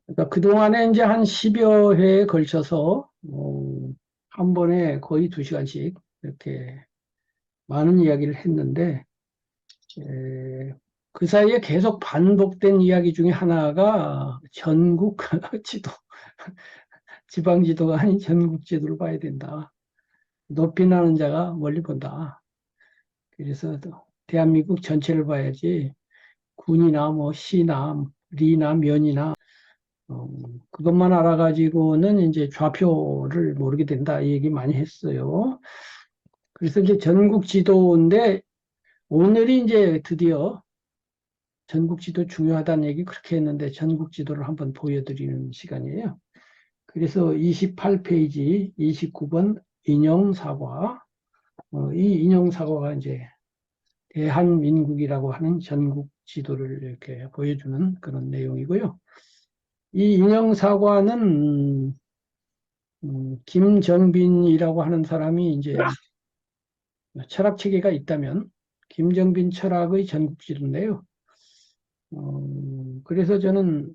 그러니까 그동안에 이제 한 10여 회에 걸쳐서, 한 번에 거의 2시간씩 이렇게 많은 이야기를 했는데, 에, 그 사이에 계속 반복된 이야기 중에 하나가 전국 지도, 지방 지도가 아닌 전국 지도를 봐야 된다. 높이 나는 자가 멀리 본다. 그래서 대한민국 전체를 봐야지 군이나 뭐 시나 리나 면이나 어, 그것만 알아가지고는 이제 좌표를 모르게 된다 이 얘기 많이 했어요. 그래서 이제 전국 지도인데 오늘이 이제 드디어 전국 지도 중요하다는 얘기 그렇게 했는데 전국 지도를 한번 보여드리는 시간이에요. 그래서 28페이지 29번 인용사과 이 인용사과가 이제 대한민국이라고 하는 전국 지도를 이렇게 보여주는 그런 내용이고요. 이 인용사과는 김정빈이라고 하는 사람이 이제 철학 체계가 있다면 김정빈 철학의 전국지도인데요. 그래서 저는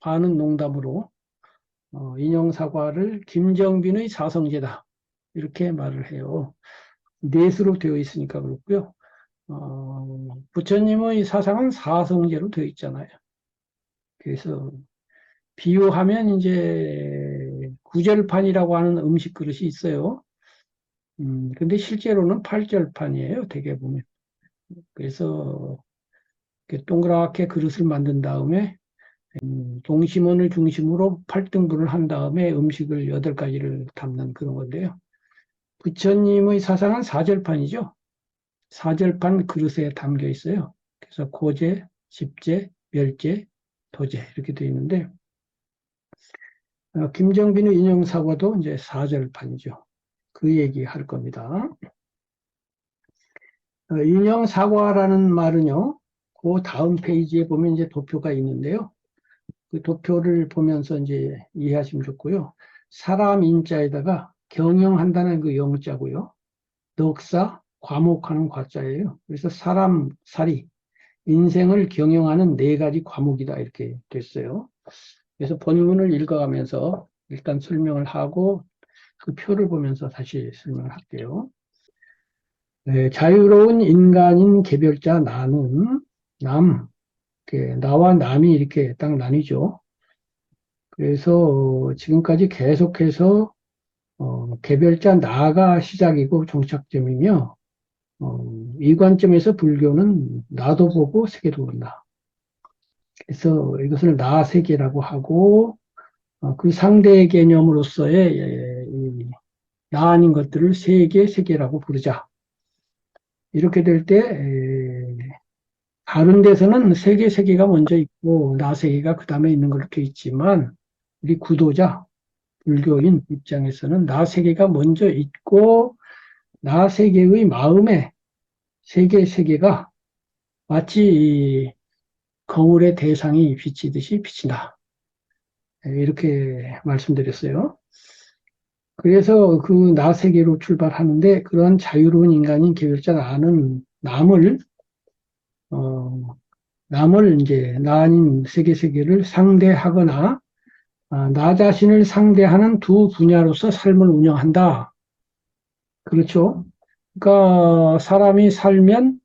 반은 농담으로 인용사과를 김정빈의 사성제다 이렇게 말을 해요. 넷으로 되어 있으니까 그렇고요. 부처님의 사상은 사성제로 되어 있잖아요. 그래서 비유하면 이제 구절판이라고 하는 음식 그릇이 있어요. 근데 실제로는 팔절판이에요. 대개 보면. 그래서 이렇게 동그랗게 그릇을 만든 다음에 동심원을 중심으로 8등분을 한 다음에 음식을 8가지를 담는 그런 건데요. 부처님의 사상은 사절판이죠. 사절판 그릇에 담겨 있어요. 그래서 고제, 집제, 멸제, 도제 이렇게 되어 있는데 김정빈의 인용사과도 이제 사절판이죠. 그 얘기 할 겁니다. 인용사과라는 말은요. 그 다음 페이지에 보면 이제 도표가 있는데요. 그 도표를 보면서 이제 이해하시면 좋고요. 사람 인자에다가 경영한다는 그 영자고요. 넉사, 과목하는 과자예요. 그래서 사람, 살이, 인생을 경영하는 4가지 과목이다 이렇게 됐어요. 그래서 본문을 읽어가면서 일단 설명을 하고 그 표를 보면서 다시 설명을 할게요. 네, 자유로운 인간인 개별자 나는 남, 나와 남이 이렇게 딱 나뉘죠. 그래서 지금까지 계속해서 개별자 나가 시작이고 종착점이며 이 관점에서 불교는 나도 보고 세계도 본다. 그래서 이것을 나 세계라고 하고 그 상대 개념으로서의 나 아닌 것들을 세계, 세계라고 부르자. 이렇게 될 때 다른 데서는 세계, 세계가 먼저 있고 나 세계가 그 다음에 있는 걸로 돼 있지만 우리 구도자, 불교인 입장에서는 나 세계가 먼저 있고 나 세계의 마음에 세계, 세계가 마치 거울의 대상이 비치듯이 비친다. 이렇게 말씀드렸어요. 그래서 그 나 세계로 출발하는데 그런 자유로운 인간인 개별자 나는 어, 남을 이제 나 아닌 세계 세계를 상대하거나 나 자신을 상대하는 두 분야로서 삶을 운영한다. 그렇죠? 그러니까 사람이 살면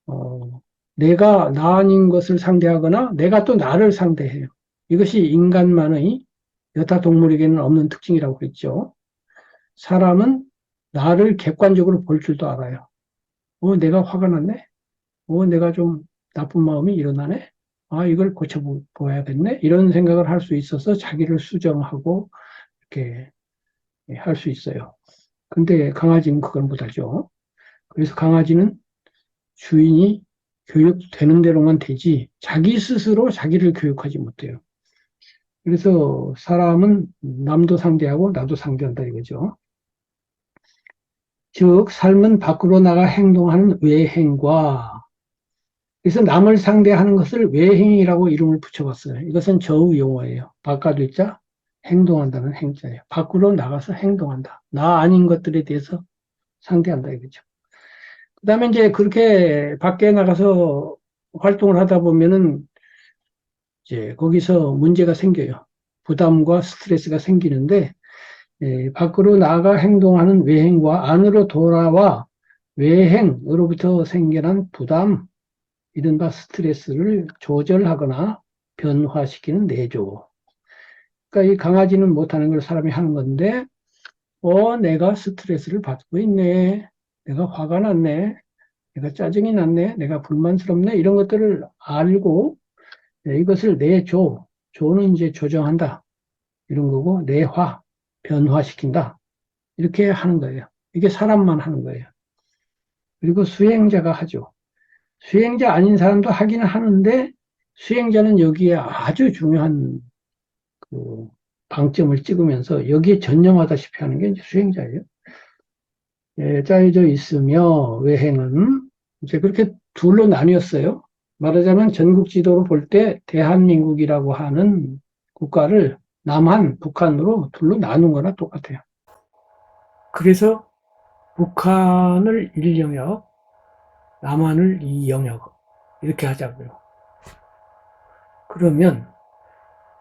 어, 내가 나 아닌 것을 상대하거나 내가 또 나를 상대해요. 이것이 인간만의 여타 동물에게는 없는 특징이라고 그랬죠. 사람은 나를 객관적으로 볼 줄도 알아요. 내가 화가 났네? 내가 좀 나쁜 마음이 일어나네? 이걸 고쳐보아야겠네? 이런 생각을 할 수 있어서 자기를 수정하고 이렇게 할 수 있어요. 근데 강아지는 그걸 못하죠. 그래서 강아지는 주인이 교육되는 대로만 되지 자기 스스로 자기를 교육하지 못해요. 그래서 사람은 남도 상대하고 나도 상대한다 이거죠. 즉 삶은 밖으로 나가 행동하는 외행과 그래서 남을 상대하는 것을 외행이라고 이름을 붙여봤어요. 이것은 저우 용어예요. 바깥의자 행동한다는 행자예요. 밖으로 나가서 행동한다. 나 아닌 것들에 대해서 상대한다 이거죠. 그다음에 이제 그렇게 밖에 나가서 활동을 하다 보면은 이제 거기서 문제가 생겨요. 부담과 스트레스가 생기는데, 밖으로 나가 행동하는 외행과 안으로 돌아와 외행으로부터 생겨난 부담, 이른바 스트레스를 조절하거나 변화시키는 내조. 그러니까 이 강아지는 못하는 걸 사람이 하는 건데, 내가 스트레스를 받고 있네. 내가 화가 났네. 내가 짜증이 났네. 내가 불만스럽네. 이런 것들을 알고 이것을 내조. 조는 이제 조정한다. 이런 거고, 내화, 변화시킨다. 이렇게 하는 거예요. 이게 사람만 하는 거예요. 그리고 수행자가 하죠. 수행자 아닌 사람도 하기는 하는데, 수행자는 여기에 아주 중요한 그 방점을 찍으면서 여기에 전념하다시피 하는 게 이제 수행자예요. 짜여져 있으며 외행은 이제 그렇게 둘로 나뉘었어요. 말하자면 전국 지도로 볼 때 대한민국이라고 하는 국가를 남한, 북한으로 둘로 나눈 거나 똑같아요. 그래서 북한을 1영역, 남한을 2영역 이렇게 하자고요. 그러면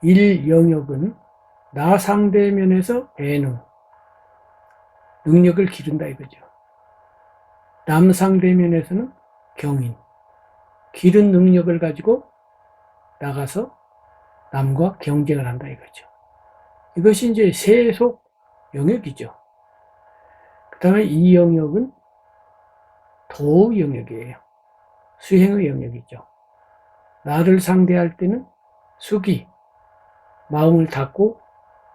1영역은 나 상대면에서 배능, 능력을 기른다 이거죠. 남 상대면에서는 경인, 기른 능력을 가지고 나가서 남과 경쟁을 한다 이거죠. 이것이 이제 세속 영역이죠. 그 다음에 이 영역은 도 영역이에요. 수행의 영역이죠. 나를 상대할 때는 수기, 마음을 닫고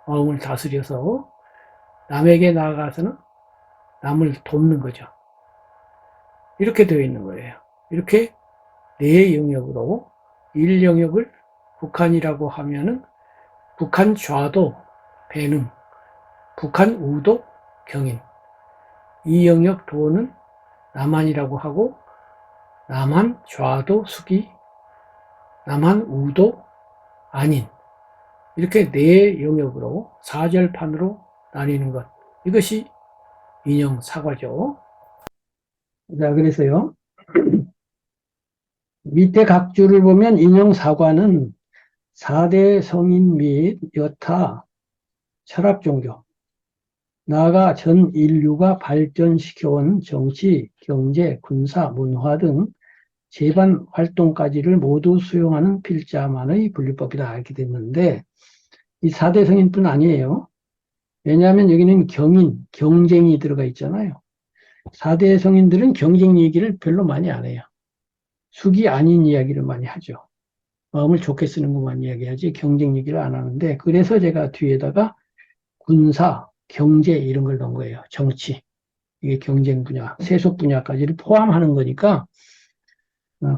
마음을 다스려서 남에게 나아가서는 남을 돕는 거죠. 이렇게 되어 있는 거예요. 이렇게 네 영역으로 1영역을 북한이라고 하면은 북한 좌도 배능, 북한 우도 경인, 2영역 도는 남한이라고 하고 남한 좌도 수기, 남한 우도 안인, 이렇게 네 영역으로 사절판으로 나뉘는 것. 이것이 인형 사과죠. 자, 그래서요. 밑에 각 줄을 보면 인형 사과는 4대 성인 및 여타 철학 종교, 나아가 전 인류가 발전시켜온 정치, 경제, 군사, 문화 등 제반 활동까지를 모두 수용하는 필자만의 분류법이다 이렇게 됐는데 이 4대 성인뿐 아니에요. 왜냐하면 여기는 경인, 경쟁이 들어가 있잖아요. 4대 성인들은 경쟁 얘기를 별로 많이 안 해요. 숙이 아닌 이야기를 많이 하죠. 마음을 좋게 쓰는 것만 이야기하지 경쟁 얘기를 안 하는데 그래서 제가 뒤에다가 군사, 경제 이런 걸 넣은 거예요. 정치, 이게 경쟁 분야, 세속 분야까지를 포함하는 거니까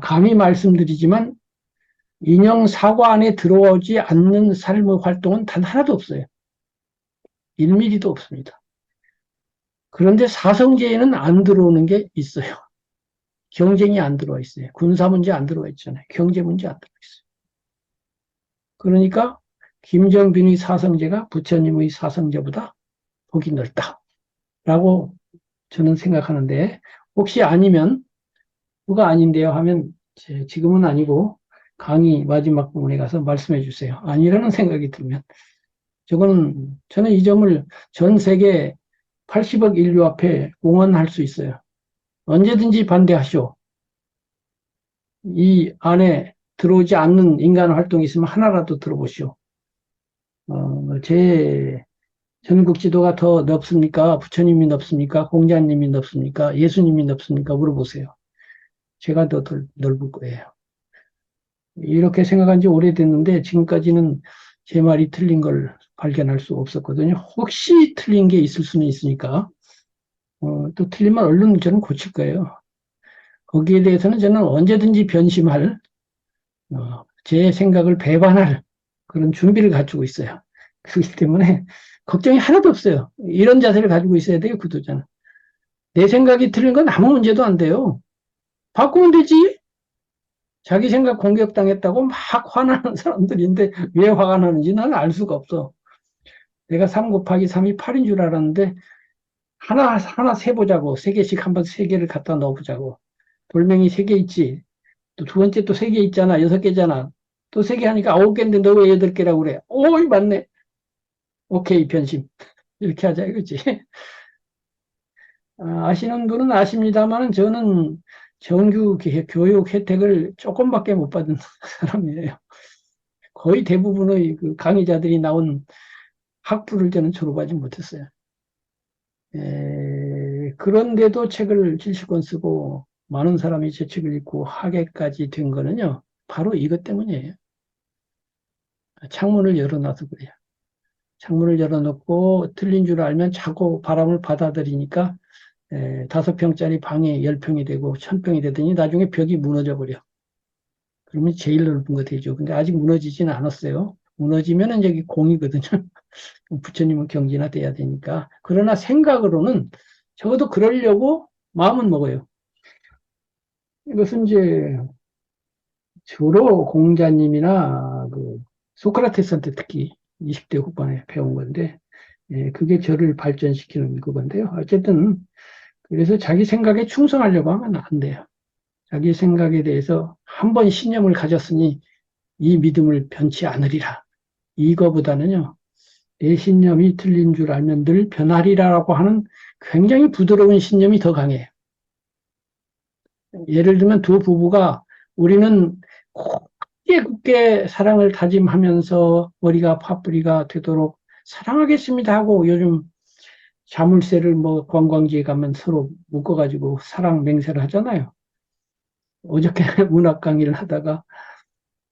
감히 말씀드리지만 인형 사과 안에 들어오지 않는 삶의 활동은 단 하나도 없어요. 1mm도 없습니다. 그런데 사성제에는 안 들어오는 게 있어요. 경쟁이 안 들어와 있어요. 군사 문제 안 들어와 있잖아요. 경제 문제 안 들어와 있어요. 그러니까 김정빈의 사성제가 부처님의 사성제보다 폭이 넓다라고 저는 생각하는데 혹시 아니면 누가 아닌데요 하면 지금은 아니고 강의 마지막 부분에 가서 말씀해 주세요. 아니라는 생각이 들면 저는 이 점을 전 세계 80억 인류 앞에 공언할 수 있어요. 언제든지 반대하시오. 이 안에 들어오지 않는 인간 활동이 있으면 하나라도 들어보시오. 제 전국 지도가 더 넓습니까? 부처님이 넓습니까? 공자님이 넓습니까? 예수님이 넓습니까? 물어보세요. 제가 더 넓을 거예요. 이렇게 생각한 지 오래됐는데 지금까지는 제 말이 틀린 걸 발견할 수 없었거든요. 혹시 틀린 게 있을 수는 있으니까 또 틀리면 얼른 저는 고칠 거예요. 거기에 대해서는 저는 언제든지 변심할 제 생각을 배반할 그런 준비를 갖추고 있어요. 그렇기 때문에 걱정이 하나도 없어요. 이런 자세를 가지고 있어야 돼요, 구도자는. 내 생각이 틀린 건 아무 문제도 안 돼요. 바꾸면 되지. 자기 생각 공격당했다고 막 화나는 사람들인데 왜 화가 나는지 나는 알 수가 없어. 내가 3 곱하기 3이 8인 줄 알았는데 하나 세보자고. 3개씩 한번 3개를 갖다 넣어보자고. 돌멩이 3개 있지. 또 두 번째 또 3개 있잖아. 6개잖아. 또 3개 하니까 9개인데 너 왜 8개라고 그래? 오이, 맞네. 오케이, 변심. 이렇게 하자, 이거지. 아시는 분은 아십니다만 저는 정규 교육 혜택을 조금밖에 못 받은 사람이에요. 거의 대부분의 그 강의자들이 나온 학부를 저는 졸업하지 못했어요. 그런데도 책을 70권 쓰고 많은 사람이 제 책을 읽고 하게까지 된 거는요, 바로 이것 때문이에요. 창문을 열어놔서 그래요. 창문을 열어놓고 틀린 줄 알면 자꾸 바람을 받아들이니까 5평짜리 방에 10평이 되고 1000평이 되더니 나중에 벽이 무너져 버려. 그러면 제일 넓은 거 되죠. 근데 아직 무너지지는 않았어요. 무너지면 이제 공이거든요. 부처님은 경지나 돼야 되니까. 그러나 생각으로는 적어도 그러려고 마음은 먹어요. 이것은 이제 주로 공자님이나 그 소크라테스한테 특히 20대 후반에 배운 건데, 그게 저를 발전시키는 그건데요. 어쨌든 그래서 자기 생각에 충성하려고 하면 안 돼요. 자기 생각에 대해서 한 번 신념을 가졌으니 이 믿음을 변치 않으리라. 이거보다는요, 내 신념이 틀린 줄 알면 늘 변하리라고 하는 굉장히 부드러운 신념이 더 강해요. 예를 들면 두 부부가 우리는 굳게 굳게 사랑을 다짐하면서 머리가 파뿌리가 되도록 사랑하겠습니다 하고 요즘 자물쇠를 뭐 관광지에 가면 서로 묶어가지고 사랑 맹세를 하잖아요. 어저께 문학 강의를 하다가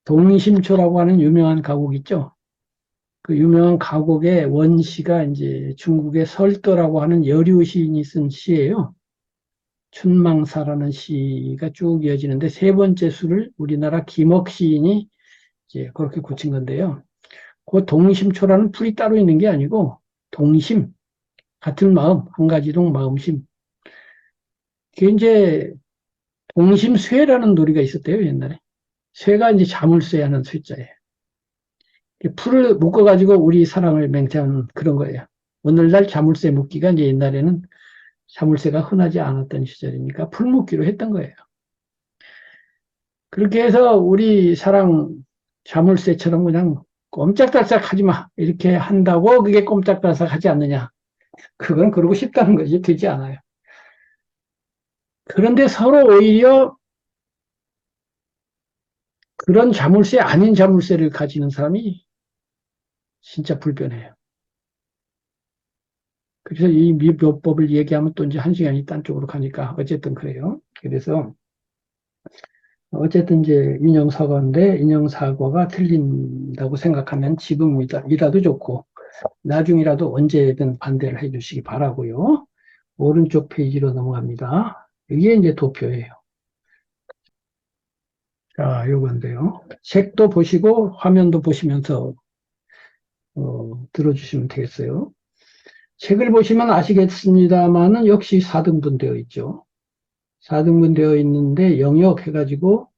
동심초라고 하는 유명한 가곡 있죠. 그 유명한 가곡의 원시가 이제 중국의 설도라고 하는 여류 시인이 쓴 시예요. 춘망사라는 시가 쭉 이어지는데 세 번째 수를 우리나라 김억 시인이 이제 그렇게 고친 건데요. 그 동심초라는 풀이 따로 있는 게 아니고 동심, 같은 마음, 한 가지 동 마음심. 그게 이제 동심쇠라는 놀이가 있었대요, 옛날에. 쇠가 이제 자물쇠 하는 쇠자예요. 풀을 묶어가지고 우리 사랑을 맹세하는 그런 거예요. 오늘날 자물쇠 묶기가 이제 옛날에는 자물쇠가 흔하지 않았던 시절이니까 풀 묶기로 했던 거예요. 그렇게 해서 우리 사랑 자물쇠처럼 그냥 꼼짝달싹 하지 마. 이렇게 한다고 그게 꼼짝달싹 하지 않느냐. 그건 그러고 싶다는 거지. 되지 않아요. 그런데 서로 오히려 그런 자물쇠 아닌 자물쇠를 가지는 사람이 진짜 불변해요. 그래서 이 미묘법을 얘기하면 또 이제 1시간이 딴 쪽으로 가니까 어쨌든 그래요. 그래서 어쨌든 이제 인정사과인데 인정사과가 틀린다고 생각하면 지금이라도 좋고 나중이라도 언제든 반대를 해주시기 바라고요. 오른쪽 페이지로 넘어갑니다. 이게 이제 도표예요. 자, 요건데요. 책도 보시고 화면도 보시면서 들어주시면 되겠어요. 책을 보시면 아시겠습니다만은 역시 4등분 되어 있죠. 4등분 되어 있는데 영역 해가지고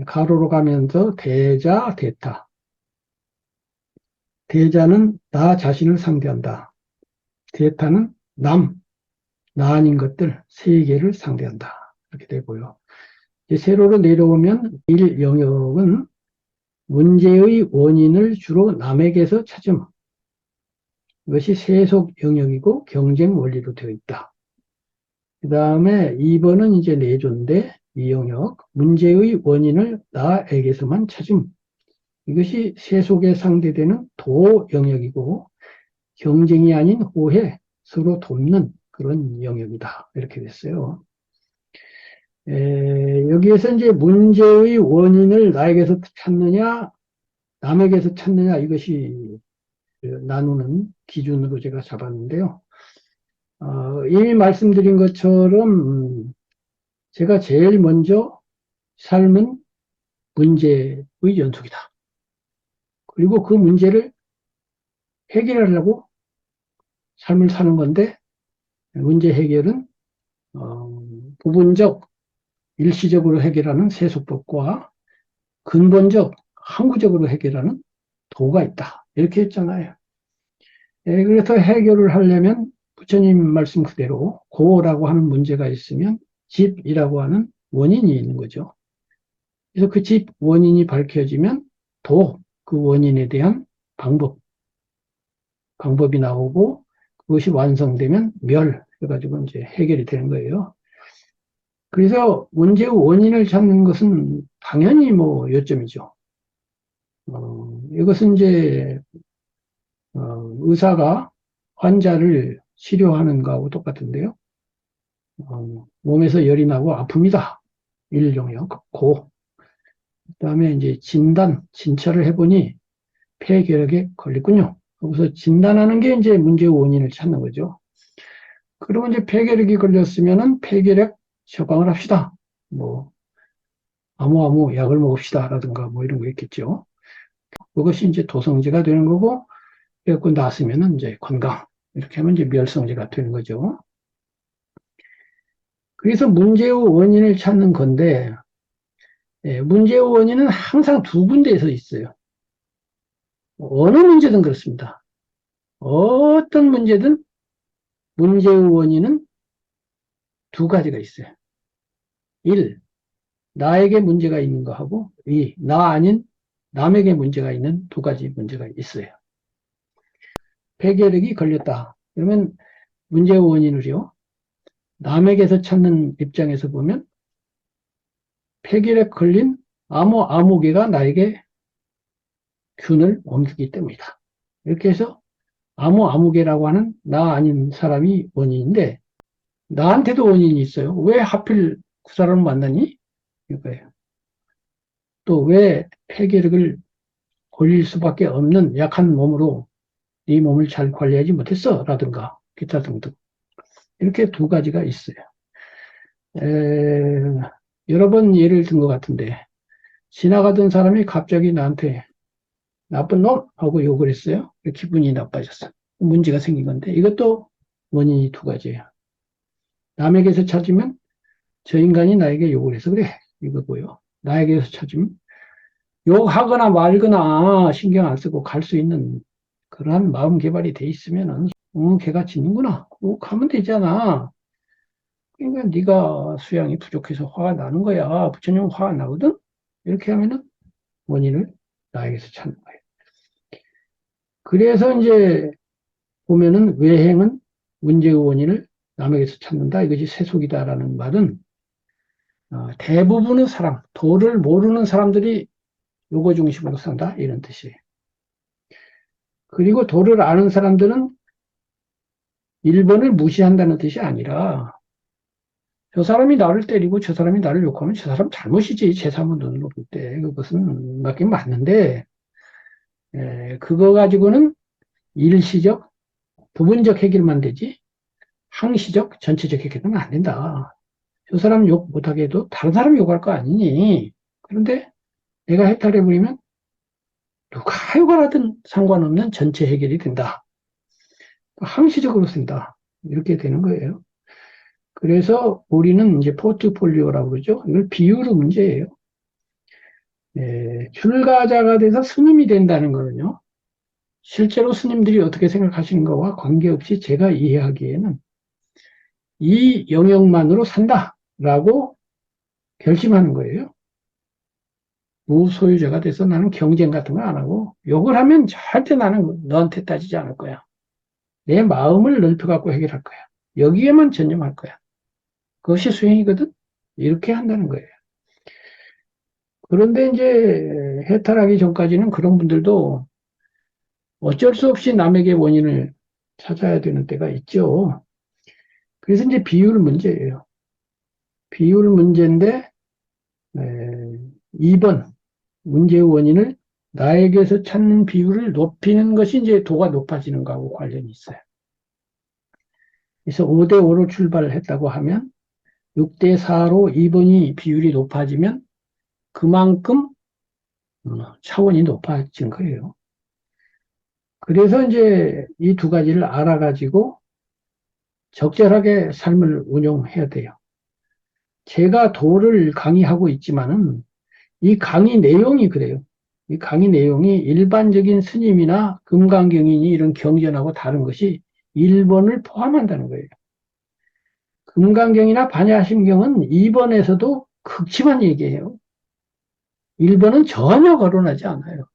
가로로 가면서 대자, 대타. 대자는 나 자신을 상대한다. 대타는 나 아닌 것들, 세계를 상대한다. 이렇게 되고요. 세로로 내려오면 1 영역은 문제의 원인을 주로 남에게서 찾음. 이것이 세속 영역이고 경쟁 원리로 되어 있다. 그 다음에 2번은 이제 내조인데 이 영역, 문제의 원인을 나에게서만 찾음. 이것이 세속에 상대되는 도 영역이고 경쟁이 아닌 호혜, 서로 돕는 그런 영역이다. 이렇게 됐어요. 여기에서 이제 문제의 원인을 나에게서 찾느냐, 남에게서 찾느냐, 이것이 나누는 기준으로 제가 잡았는데요. 이미 말씀드린 것처럼 제가 제일 먼저 삶은 문제의 연속이다. 그리고 그 문제를 해결하려고 삶을 사는 건데 문제 해결은 부분적, 일시적으로 해결하는 세속법과 근본적, 항구적으로 해결하는 도가 있다. 이렇게 했잖아요. 그래서 해결을 하려면 부처님 말씀 그대로 고라고 하는 문제가 있으면 집이라고 하는 원인이 있는 거죠. 그래서 그 집 원인이 밝혀지면 그 원인에 대한 방법이 나오고, 그것이 완성되면 해가지고 이제 해결이 되는 거예요. 그래서 문제의 원인을 찾는 것은 당연히 뭐 요점이죠. 이것은 이제, 의사가 환자를 치료하는 거하고 똑같은데요. 몸에서 열이 나고 아픕니다. 일종이요. 그 다음에 이제 진찰을 해보니 폐결핵에 걸렸군요. 그래서 진단하는 게 이제 문제의 원인을 찾는 거죠. 그러면 이제 폐결핵이 걸렸으면은 폐결핵 처방을 합시다. 뭐, 아무 약을 먹읍시다. 라든가 뭐 이런 거 있겠죠. 그것이 이제 도성제가 되는 거고, 그래갖고 나으면은 이제 건강. 이렇게 하면 이제 멸성제가 되는 거죠. 그래서 문제의 원인을 찾는 건데, 문제의 원인은 항상 두 군데에서 있어요. 어느 문제든 그렇습니다. 어떤 문제든 문제의 원인은 두 가지가 있어요. 1. 나에게 문제가 있는 거하고 2. 나 아닌 남에게 문제가 있는 두 가지 문제가 있어요. 폐결핵이 걸렸다. 그러면 문제의 원인을요. 남에게서 찾는 입장에서 보면 폐결핵 걸린 아무개가 나에게 균을 옮기기 때문이다. 이렇게 해서 아무개라고 하는 나 아닌 사람이 원인인데 나한테도 원인이 있어요. 왜 하필 그 사람을 만나니? 이거예요. 또 왜 폐결핵을 걸릴 수밖에 없는 약한 몸으로 네 몸을 잘 관리하지 못했어? 라든가 기타 등등. 이렇게 두 가지가 있어요. 여러 번 예를 든 것 같은데 지나가던 사람이 갑자기 나한테 나쁜 놈! 하고 욕을 했어요. 기분이 나빠졌어. 문제가 생긴 건데 이것도 원인이 두 가지예요. 남에게서 찾으면 저 인간이 나에게 욕을 해서 그래. 이거고요. 나에게서 찾으면 욕하거나 말거나 신경 안 쓰고 갈 수 있는 그러한 마음 개발이 돼 있으면은 걔가 지는구나. 욕하면 되잖아. 그러니까 네가 수양이 부족해서 화가 나는 거야. 부처님 화가 나거든. 이렇게 하면은 원인을 나에게서 찾는 거예요. 그래서 이제 보면은 외행은 문제의 원인을 남에게서 찾는다. 이것이 세속이다라는 말은 대부분의 사람, 도를 모르는 사람들이 요거 중심으로 산다. 이런 뜻이에요. 그리고 도를 아는 사람들은 1번을 무시한다는 뜻이 아니라 저 사람이 나를 때리고 저 사람이 나를 욕하면 저 사람 잘못이지. 제3의 눈으로 볼 때. 그것은 맞긴 맞는데 그거 가지고는 일시적, 부분적 해결만 되지 항시적, 전체적 해결은 안 된다. 저 사람 욕 못하게 해도 다른 사람 욕할 거 아니니. 그런데 내가 해탈해버리면 누가 욕을 하든 상관없는 전체 해결이 된다. 항시적으로 쓴다. 이렇게 되는 거예요. 그래서 우리는 이제 포트폴리오라고 그러죠. 이걸 비율의 문제예요. 출가자가 돼서 스님이 된다는 거는요. 실제로 스님들이 어떻게 생각하시는 거와 관계없이 제가 이해하기에는 이 영역만으로 산다라고 결심하는 거예요. 무소유자가 돼서 나는 경쟁 같은 거 안 하고 욕을 하면 절대 나는 너한테 따지지 않을 거야. 내 마음을 넓혀갖고 해결할 거야. 여기에만 전념할 거야. 그것이 수행이거든. 이렇게 한다는 거예요. 그런데 이제 해탈하기 전까지는 그런 분들도 어쩔 수 없이 남에게 원인을 찾아야 되는 때가 있죠. 그래서 이제 비율 문제예요. 비율 문제인데 2번 문제의 원인을 나에게서 찾는 비율을 높이는 것이 이제 도가 높아지는 거하고 관련이 있어요. 그래서 5대5로 출발을 했다고 하면 6대4로 2번이 비율이 높아지면 그만큼 차원이 높아진 거예요. 그래서 이제 이 두 가지를 알아가지고 적절하게 삶을 운영해야 돼요. 제가 도를 강의하고 있지만은 이 강의 내용이 그래요. 이 강의 내용이 일반적인 스님이나 금강경이니 이런 경전하고 다른 것이 1번을 포함한다는 거예요. 금강경이나 반야심경은 2번에서도 극치만 얘기해요. 1번은 전혀 거론하지 않아요.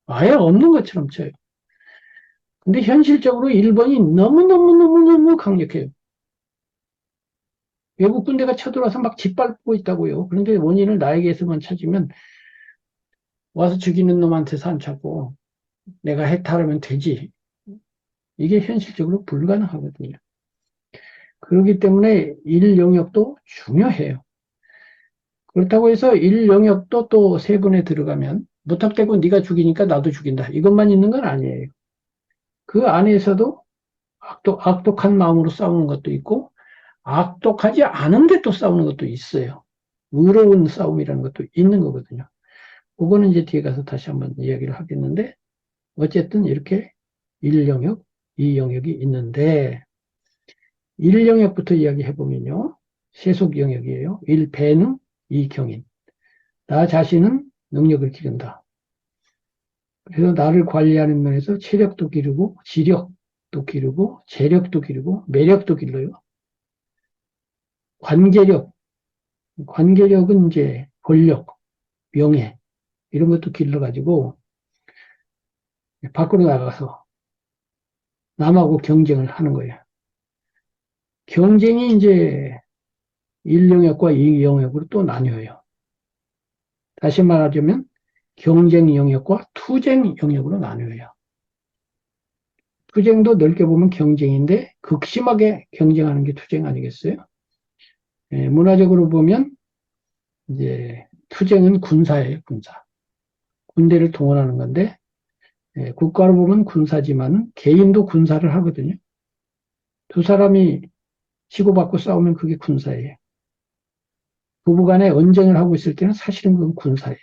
아예 없는 것처럼 쳐요. 근데 현실적으로 1번이 너무너무너무너무 강력해요. 외국 군대가 쳐들어와서 막 짓밟고 있다고요. 그런데 원인을 나에게서만 찾으면 와서 죽이는 놈한테서 안 찾고 내가 해탈하면 되지. 이게 현실적으로 불가능하거든요. 그렇기 때문에 1영역도 중요해요. 그렇다고 해서 1영역도 또 세분에 들어가면 무턱대고 네가 죽이니까 나도 죽인다. 이것만 있는 건 아니에요. 그 안에서도 악독한 마음으로 싸우는 것도 있고 악독하지 않은데 또 싸우는 것도 있어요. 의로운 싸움이라는 것도 있는 거거든요. 그거는 이제 뒤에 가서 다시 한번 이야기를 하겠는데 어쨌든 이렇게 1영역, 2영역이 있는데 1영역부터 이야기해보면요. 세속 영역이에요. 1배능, 2경인. 나 자신은 능력을 기른다. 그래서 나를 관리하는 면에서 체력도 기르고 지력도 기르고 재력도 기르고 매력도 길러요. 관계력, 관계력은 이제 권력, 명예 이런 것도 길러가지고 밖으로 나가서 남하고 경쟁을 하는 거예요. 경쟁이 이제 1영역과 2영역으로 또 나뉘어요. 다시 말하자면 경쟁 영역과 투쟁 영역으로 나뉘어요. 투쟁도 넓게 보면 경쟁인데 극심하게 경쟁하는 게 투쟁 아니겠어요? 예, 문화적으로 보면 이제 투쟁은 군사예요, 군사. 군대를 동원하는 건데 예, 국가로 보면 군사지만 개인도 군사를 하거든요. 두 사람이 치고받고 싸우면 그게 군사예요. 부부간에 언쟁을 하고 있을 때는 사실은 그건 군사예요.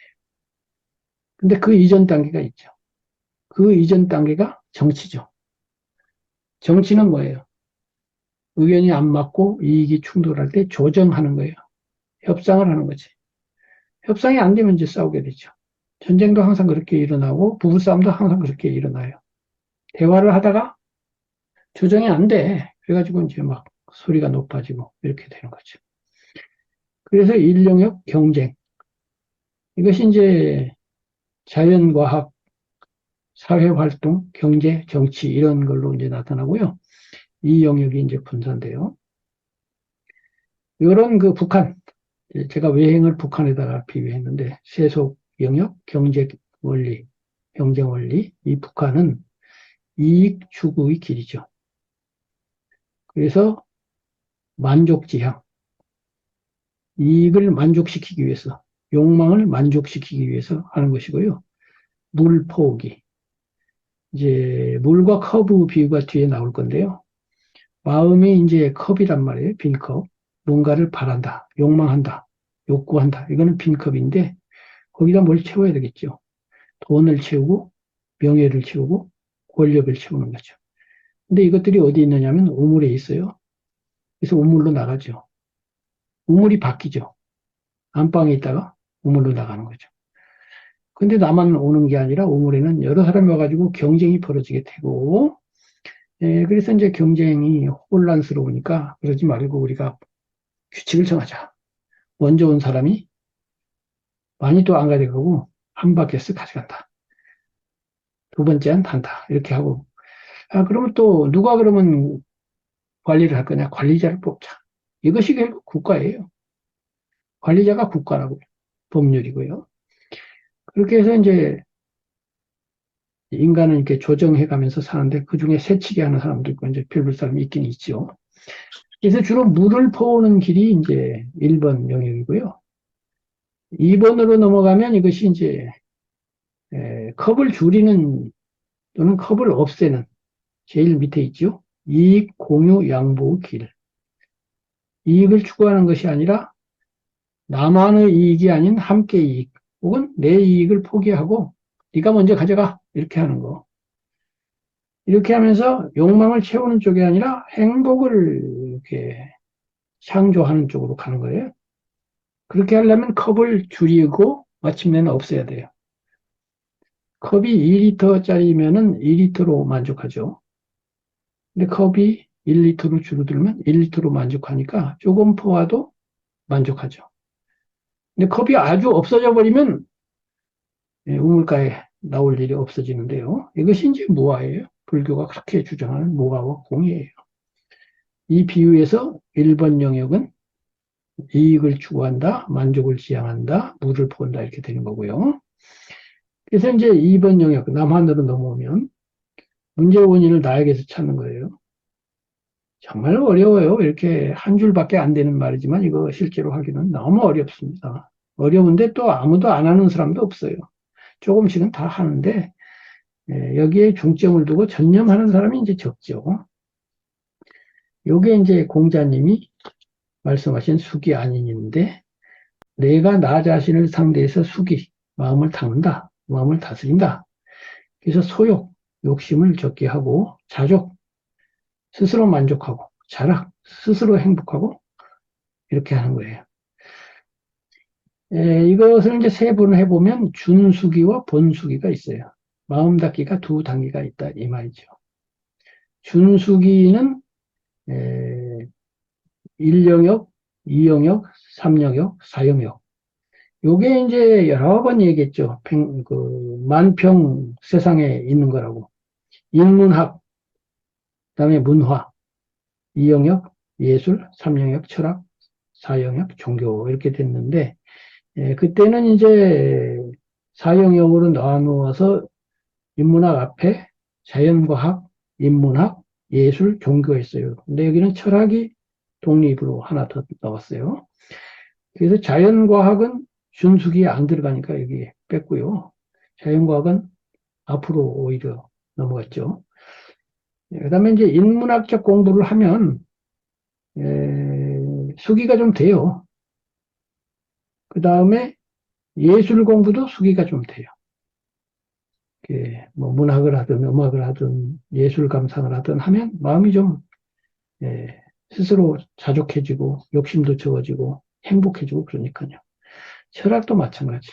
근데 그 이전 단계가 있죠. 그 이전 단계가 정치죠. 정치는 뭐예요? 의견이 안 맞고 이익이 충돌할 때 조정하는 거예요. 협상을 하는 거지. 협상이 안 되면 이제 싸우게 되죠. 전쟁도 항상 그렇게 일어나고 부부싸움도 항상 그렇게 일어나요. 대화를 하다가 조정이 안 돼. 그래가지고 이제 막 소리가 높아지고 이렇게 되는 거죠. 그래서 인력력 경쟁. 이것이 이제 자연과학, 사회활동, 경제, 정치 이런 걸로 이제 나타나고요. 이 영역이 이제 분산돼요. 이런 그 북한, 제가 외행을 북한에다가 비유했는데 세속 영역, 경제 원리, 경쟁 원리, 이 북한은 이익 추구의 길이죠. 그래서 만족지향, 이익을 만족시키기 위해서, 욕망을 만족시키기 위해서 하는 것이고요. 물 포기, 이제 물과 컵의 비유가 뒤에 나올 건데요. 마음이 이제 컵이란 말이에요. 빈 컵. 뭔가를 바란다, 욕망한다, 욕구한다. 이거는 빈 컵인데 거기다 뭘 채워야 되겠죠. 돈을 채우고 명예를 채우고 권력을 채우는 거죠. 근데 이것들이 어디 있느냐면 우물에 있어요. 그래서 우물로 나가죠. 우물이 바뀌죠. 안방에 있다가 우물로 나가는 거죠. 근데 나만 오는 게 아니라 우물에는 여러 사람이 와가지고 경쟁이 벌어지게 되고, 예, 그래서 이제 경쟁이 혼란스러우니까 그러지 말고 우리가 규칙을 정하자. 먼저 온 사람이 많이 또 안 가져가고 한 바퀴씩 가져간다. 두 번째는 단다. 이렇게 하고. 아, 그러면 또 누가 그러면 관리를 할 거냐? 관리자를 뽑자. 이것이 결국 국가예요. 관리자가 국가라고요. 법률이고요. 그렇게 해서 이제 인간은 이렇게 조정해 가면서 사는데 그 중에 새치기 하는 사람도 있고 이제 별별 사람이 있긴 있죠. 그래서 주로 물을 퍼오는 길이 이제 1번 영역이고요. 2번으로 넘어가면 이것이 이제 컵을 줄이는 또는 컵을 없애는 제일 밑에 있죠. 이익, 공유, 양보의 길. 이익을 추구하는 것이 아니라 나만의 이익이 아닌 함께 이익 혹은 내 이익을 포기하고 네가 먼저 가져가 이렇게 하는 거. 이렇게 하면서 욕망을 채우는 쪽이 아니라 행복을 이렇게 창조하는 쪽으로 가는 거예요. 그렇게 하려면 컵을 줄이고 마침내는 없애야 돼요. 컵이 2리터짜리면은 2리터로 만족하죠. 근데 컵이 1리터로 줄어들면 1리터로 만족하니까 조금 퍼와도 만족하죠. 근데 컵이 아주 없어져 버리면 우물가에 나올 일이 없어지는데요. 이것이 이제 무아예요. 불교가 그렇게 주장하는 무아와 공이에요. 이 비유에서 1번 영역은 이익을 추구한다, 만족을 지향한다, 무를 본다 이렇게 되는 거고요. 그래서 이제 2번 영역, 남한으로 넘어오면 문제의 원인을 나에게서 찾는 거예요. 정말 어려워요. 이렇게 한 줄밖에 안 되는 말이지만 이거 실제로 하기는 너무 어렵습니다. 어려운데 또 아무도 안 하는 사람도 없어요. 조금씩은 다 하는데 여기에 중점을 두고 전념하는 사람이 이제 적죠. 요게 이제 공자님이 말씀하신 숙이 아닌인데 내가 나 자신을 상대해서 숙이 마음을 닦는다. 마음을 다스린다. 그래서 소욕, 욕심을 적게 하고 자족, 스스로 만족하고 자락, 스스로 행복하고 이렇게 하는 거예요. 이것을 이제 세분을 해보면 준수기와 본수기가 있어요. 마음 닦기가 두 단계가 있다 이 말이죠. 준수기는 1영역, 2영역, 3영역, 4영역. 요게 이제 여러 번 얘기했죠. 만평 세상에 있는 거라고. 인문학, 그다음에 문화, 2영역 예술, 3영역 철학, 4영역 종교 이렇게 됐는데 그때는 이제 4영역으로 나누어서 인문학 앞에 자연과학, 인문학, 예술, 종교가 있어요. 근데 여기는 철학이 독립으로 하나 더 나왔어요. 그래서 자연과학은 준수기에 안 들어가니까 여기 뺐고요. 자연과학은 앞으로 오히려 넘어갔죠. 그 다음에 이제 인문학적 공부를 하면 수기가 좀 돼요. 그 다음에 예술 공부도 수기가 좀 돼요. 뭐 문학을 하든 음악을 하든 예술 감상을 하든 하면 마음이 좀 스스로 자족해지고 욕심도 적어지고 행복해지고 그러니까요. 철학도 마찬가지.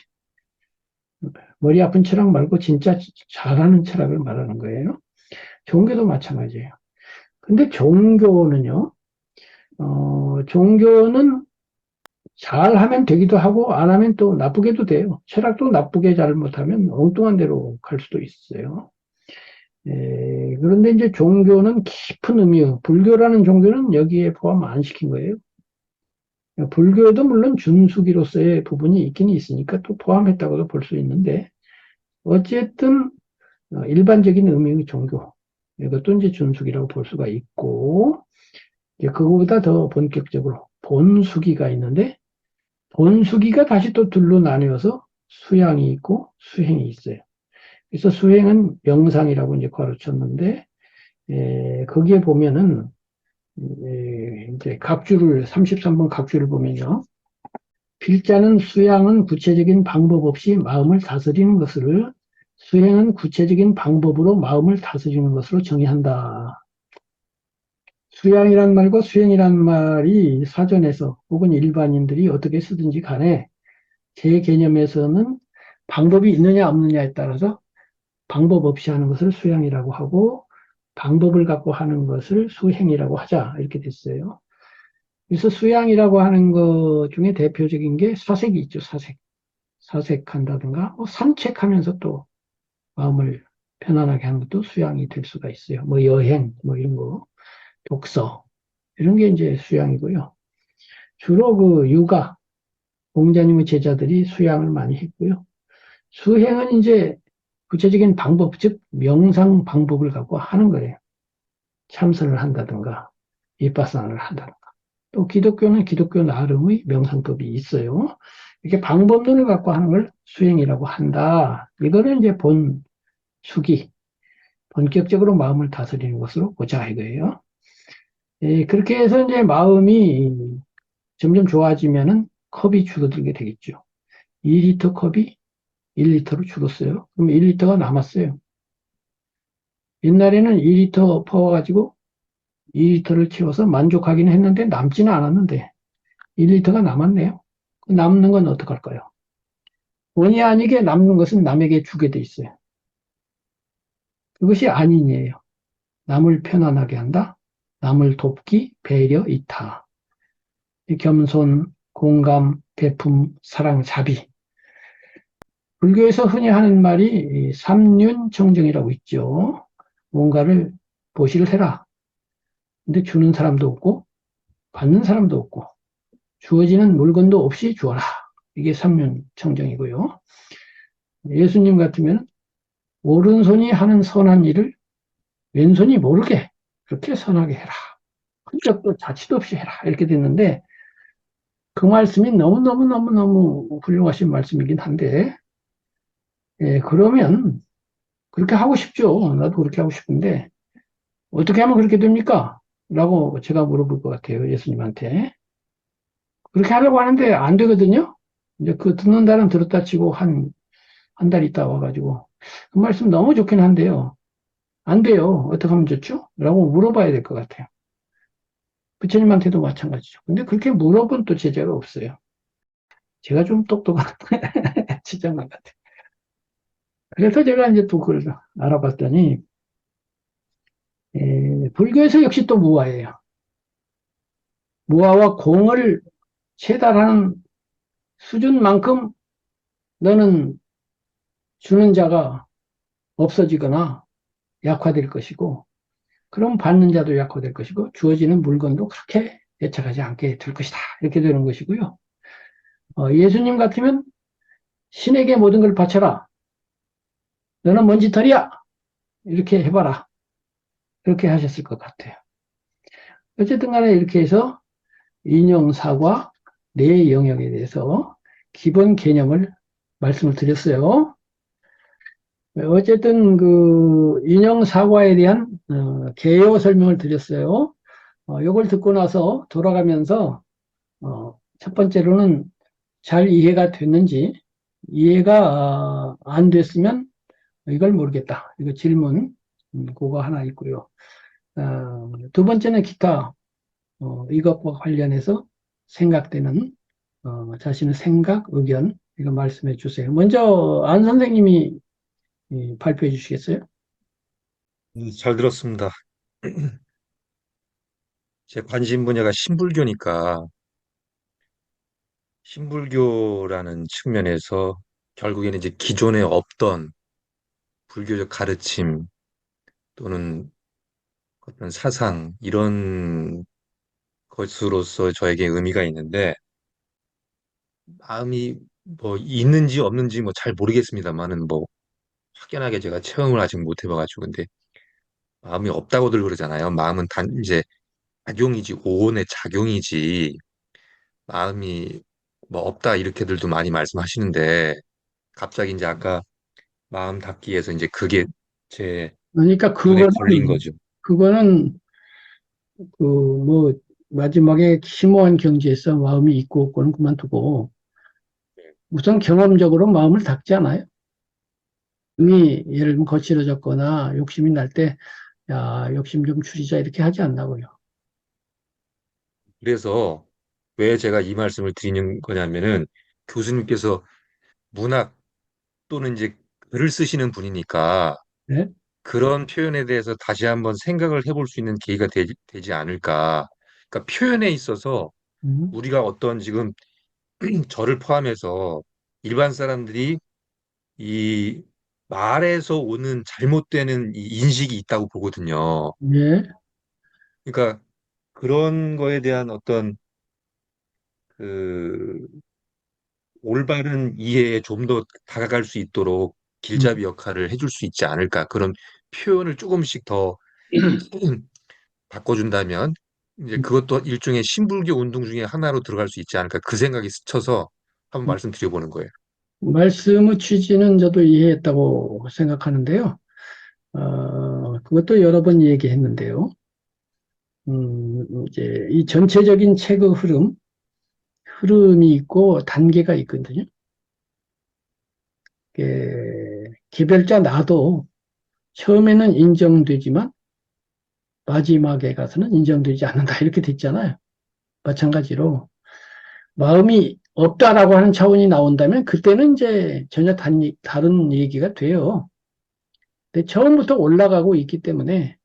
머리 아픈 철학 말고 진짜 잘하는 철학을 말하는 거예요. 종교도 마찬가지예요. 근데 종교는요, 종교는 잘하면 되기도 하고 안 하면 또 나쁘게도 돼요. 철학도 나쁘게 잘못하면 엉뚱한 데로 갈 수도 있어요. 그런데 이제 종교는 깊은 의미요. 불교라는 종교는 여기에 포함 안 시킨 거예요. 불교에도 물론 준수기로서의 부분이 있긴 있으니까 또 포함했다고도 볼 수 있는데 어쨌든 일반적인 의미의 종교 이것도 이제 준수기라고 볼 수가 있고 그거보다 더 본격적으로 본수기가 있는데 본수기가 다시 또 둘로 나뉘어서 수양이 있고 수행이 있어요. 그래서 수행은 명상이라고 이제 가르쳤는데 거기에 보면은 이제 각주를 33번 각주를 보면요. 필자는 수양은 구체적인 방법 없이 마음을 다스리는 것을 수행은 구체적인 방법으로 마음을 다스리는 것으로 정의한다. 수양이란 말과 수행이란 말이 사전에서 혹은 일반인들이 어떻게 쓰든지 간에 제 개념에서는 방법이 있느냐 없느냐에 따라서 방법 없이 하는 것을 수양이라고 하고 방법을 갖고 하는 것을 수행이라고 하자 이렇게 됐어요. 그래서 수양이라고 하는 것 중에 대표적인 게 사색이 있죠. 사색한다든가 산책하면서 또 마음을 편안하게 하는 것도 수양이 될 수가 있어요. 뭐 여행 뭐 이런 거 독서 이런 게 이제 수양이고요. 주로 그 육아 공자님의 제자들이 수양을 많이 했고요. 수행은 이제 구체적인 방법, 즉 명상 방법을 갖고 하는 거예요. 참선을 한다든가 윗바사를 한다든가. 또 기독교는 기독교 나름의 명상법이 있어요. 이렇게 방법론을 갖고 하는 걸 수행이라고 한다. 이거는 이제 본수기, 본격적으로 마음을 다스리는 것으로 보자 이거예요. 그렇게 해서 이제 마음이 점점 좋아지면은 컵이 줄어들게 되겠죠. 2리터 컵이 1리터로 줄었어요. 그럼 1리터가 남았어요. 옛날에는 2리터 퍼와가지고 2리터를 채워서 만족하기는 했는데 남지는 않았는데 1리터가 남았네요. 남는 건 어떡할까요? 본의 아니게 남는 것은 남에게 주게 돼 있어요. 그것이 안인이에요. 남을 편안하게 한다. 남을 돕기, 배려, 이타. 겸손, 공감, 배품, 사랑, 자비. 불교에서 흔히 하는 말이 삼륜청정이라고 있죠. 뭔가를 보시를 해라. 근데 주는 사람도 없고 받는 사람도 없고 주어지는 물건도 없이 주어라. 이게 삼륜청정이고요. 예수님 같으면 오른손이 하는 선한 일을 왼손이 모르게 그렇게 선하게 해라. 흔적도 자취도 없이 해라. 이렇게 됐는데 그 말씀이 너무너무너무너무 훌륭하신 말씀이긴 한데 그러면 그렇게 하고 싶죠. 나도 그렇게 하고 싶은데 어떻게 하면 그렇게 됩니까? 라고 제가 물어볼 것 같아요. 예수님한테. 그렇게 하려고 하는데 안 되거든요. 이제 그 듣는다는 들었다 치고 한 달 있다 와가지고 그 말씀 너무 좋긴 한데요. 안 돼요. 어떻게 하면 좋죠? 라고 물어봐야 될 것 같아요. 부처님한테도 마찬가지죠. 근데 그렇게 물어본 또 제자가 없어요. 제가 좀 똑똑한 지장만 같아요. 그래서 제가 이제 또 그걸 알아봤더니 불교에서 역시 또 무아예요. 무아와 공을 체달하는 수준만큼 너는 주는 자가 없어지거나 약화될 것이고, 그럼 받는 자도 약화될 것이고, 주어지는 물건도 그렇게 애착하지 않게 될 것이다. 이렇게 되는 것이고요. 예수님 같으면 신에게 모든 걸 바쳐라. 너는 먼지털이야. 이렇게 해봐라. 그렇게 하셨을 것 같아요. 어쨌든 간에 이렇게 해서 인용사과 내 영역에 대해서 기본 개념을 말씀을 드렸어요. 어쨌든 그 인용사과에 대한 개요 설명을 드렸어요. 요걸 듣고 나서 돌아가면서 첫 번째로는 잘 이해가 됐는지 이해가 안 됐으면 이걸 모르겠다. 이거 질문 그거 하나 있고요. 두 번째는 기타 이것과 관련해서 생각되는 자신의 생각, 의견 이거 말씀해 주세요. 먼저 안 선생님이 발표해 주시겠어요? 잘 들었습니다. 제 관심 분야가 신불교니까 신불교라는 측면에서 결국에는 이제 기존에 없던 불교적 가르침 또는 어떤 사상 이런 것으로서 저에게 의미가 있는데 마음이 뭐 있는지 없는지 뭐 잘 모르겠습니다만은 뭐 확연하게 제가 체험을 아직 못 해봐가지고 근데 마음이 없다고들 그러잖아요. 마음은 단 이제 작용이지 오온의 작용이지 마음이 뭐 없다 이렇게들도 많이 말씀하시는데 갑자기 이제 아까 마음 닫기에서 이제 그게 제 그러니까 눈에 걸린 거죠. 그거는 그 뭐 마지막에 심오한 경지에서 마음이 있고 없고는 그만두고 우선 경험적으로 마음을 닫지 않아요. 이미 예를 들면 거칠어졌거나 욕심이 날 때, 야, 욕심 좀 줄이자 이렇게 하지 않나고요. 그래서 왜 제가 이 말씀을 드리는 거냐면은 교수님께서 문학 또는 이제 글을 쓰시는 분이니까 네? 그런 표현에 대해서 다시 한번 생각을 해볼 수 있는 계기가 지 않을까. 그러니까 표현에 있어서 음, 우리가 어떤 지금 저를 포함해서 일반 사람들이 이 말에서 오는 잘못되는 이 인식이 있다고 보거든요. 예, 그러니까 그런 거에 대한 어떤 그 올바른 이해에 좀 더 다가갈 수 있도록 음, 길잡이 역할을 해줄 수 있지 않을까. 그런 표현을 조금씩 더 바꿔준다면 이제 그것도 일종의 신불교 운동 중에 하나로 들어갈 수 있지 않을까. 그 생각이 스쳐서 한번 말씀드려보는 거예요. 말씀의 취지는 저도 이해했다고 생각하는데요. 그것도 여러 번 얘기했는데요. 이제 이 전체적인 책의 흐름이 있고 단계가 있거든요. 개별자 나도 처음에는 인정되지만 마지막에 가서는 인정되지 않는다. 이렇게 됐잖아요. 마찬가지로 마음이 없다라고 하는 차원이 나온다면 그때는 이제 전혀 다른 얘기가 돼요. 근데 처음부터 올라가고 있기 때문에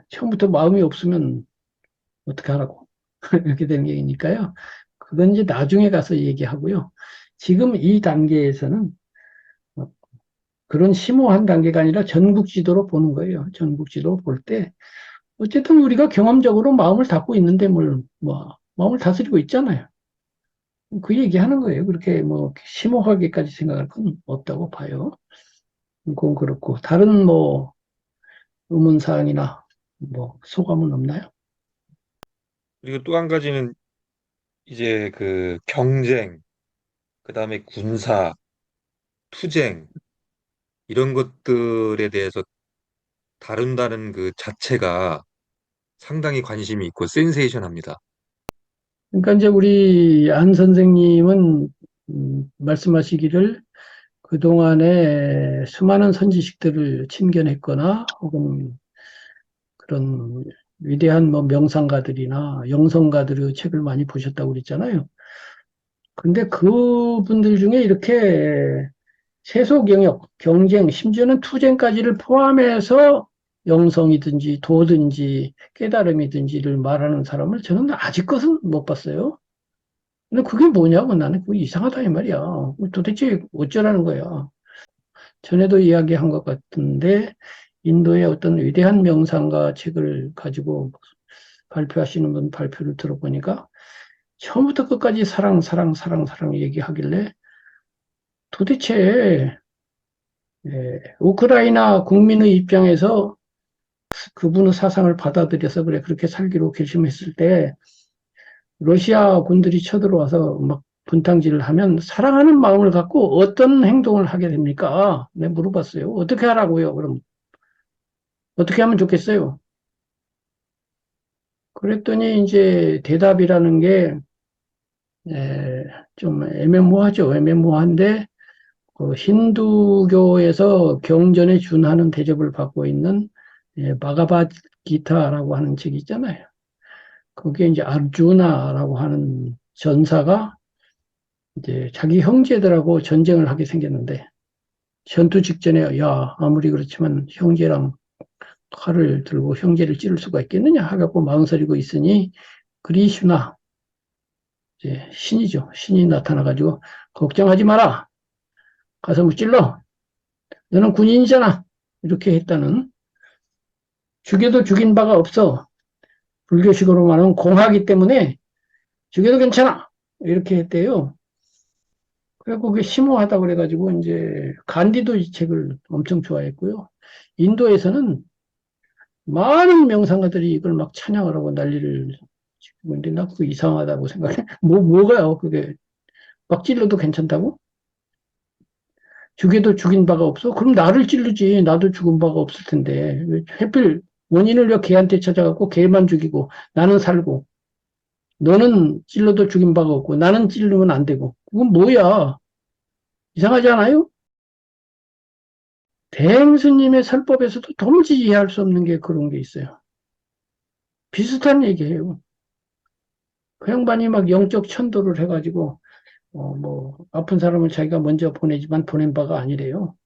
처음부터 마음이 없으면 어떻게 하라고 이렇게 되는 얘기니까요. 그건 이제 나중에 가서 얘기하고요. 지금 이 단계에서는 그런 심오한 단계가 아니라 전국 지도로 보는 거예요. 전국 지도로 볼 때, 어쨌든 우리가 경험적으로 마음을 닫고 있는데 마음을 다스리고 있잖아요. 그 얘기하는 거예요. 그렇게 뭐 심오하게까지 생각할 건 없다고 봐요. 그건 그렇고 다른 뭐 의문사항이나 뭐 소감은 없나요? 그리고 또 한 가지는 이제 그 경쟁, 그다음에 군사, 투쟁 이런 것들에 대해서 다룬다는 그 자체가 상당히 관심이 있고 센세이션합니다. 그러니까 이제 우리 안 선생님은 말씀하시기를 그동안에 수많은 선지식들을 침견했거나 혹은 그런 위대한 뭐 명상가들이나 영성가들의 책을 많이 보셨다고 그랬잖아요. 근데 그분들 중에 이렇게 세속 영역, 경쟁, 심지어는 투쟁까지를 포함해서 영성이든지 도든지 깨달음이든지를 말하는 사람을 저는 아직 것은 못 봤어요. 근데 그게 뭐냐고 나는 그거 이상하다 이 말이야. 도대체 어쩌라는 거야. 전에도 이야기한 것 같은데 인도의 어떤 위대한 명상가 책을 가지고 발표하시는 분 발표를 들어보니까 처음부터 끝까지 사랑, 사랑, 사랑, 사랑 얘기하길래 도대체 우크라이나 국민의 입장에서 그분의 사상을 받아들여서 그래 그렇게 살기로 결심했을 때 러시아 군들이 쳐들어와서 막 분탕질을 하면 사랑하는 마음을 갖고 어떤 행동을 하게 됩니까? 네, 물어봤어요. 어떻게 하라고요? 그럼 어떻게 하면 좋겠어요? 그랬더니 이제 대답이라는 게 좀 애매모호하죠. 애매모호한데 그 힌두교에서 경전에 준하는 대접을 받고 있는 바가바기타라고 하는 책이 있잖아요. 거기에 이제 아르주나라고 하는 전사가 이제 자기 형제들하고 전쟁을 하게 생겼는데 전투 직전에 야 아무리 그렇지만 형제랑 칼을 들고 형제를 찌를 수가 있겠느냐 하갖고 망설이고 있으니 그리슈나 이제 신이죠. 신이 나타나가지고 걱정하지 마라. 가서 무찔러. 너는 군인이잖아. 이렇게 했다는 죽여도 죽인 바가 없어. 불교식으로 말하면 공하기 때문에 죽여도 괜찮아. 이렇게 했대요. 그래갖고 그게 심오하다 그래가지고 이제 간디도 이 책을 엄청 좋아했고요. 인도에서는 많은 명상가들이 이걸 막 찬양을 하고 난리를 치고 있는데 나 그거 이상하다고 생각해. 뭐가요? 그게 막 찔러도 괜찮다고? 죽여도 죽인 바가 없어? 그럼 나를 찌르지. 나도 죽은 바가 없을 텐데. 왜 하필 원인을 왜 걔한테 찾아갖고 걔만 죽이고 나는 살고 너는 찔러도 죽인 바가 없고 나는 찔르면 안 되고 그건 뭐야? 이상하지 않아요? 대행스님의 설법에서도 도무지 이해할 수 없는 게 그런 게 있어요. 비슷한 얘기예요. 그 양반이 막 영적 천도를 해가지고 아픈 사람을 자기가 먼저 보내지만 보낸 바가 아니래요.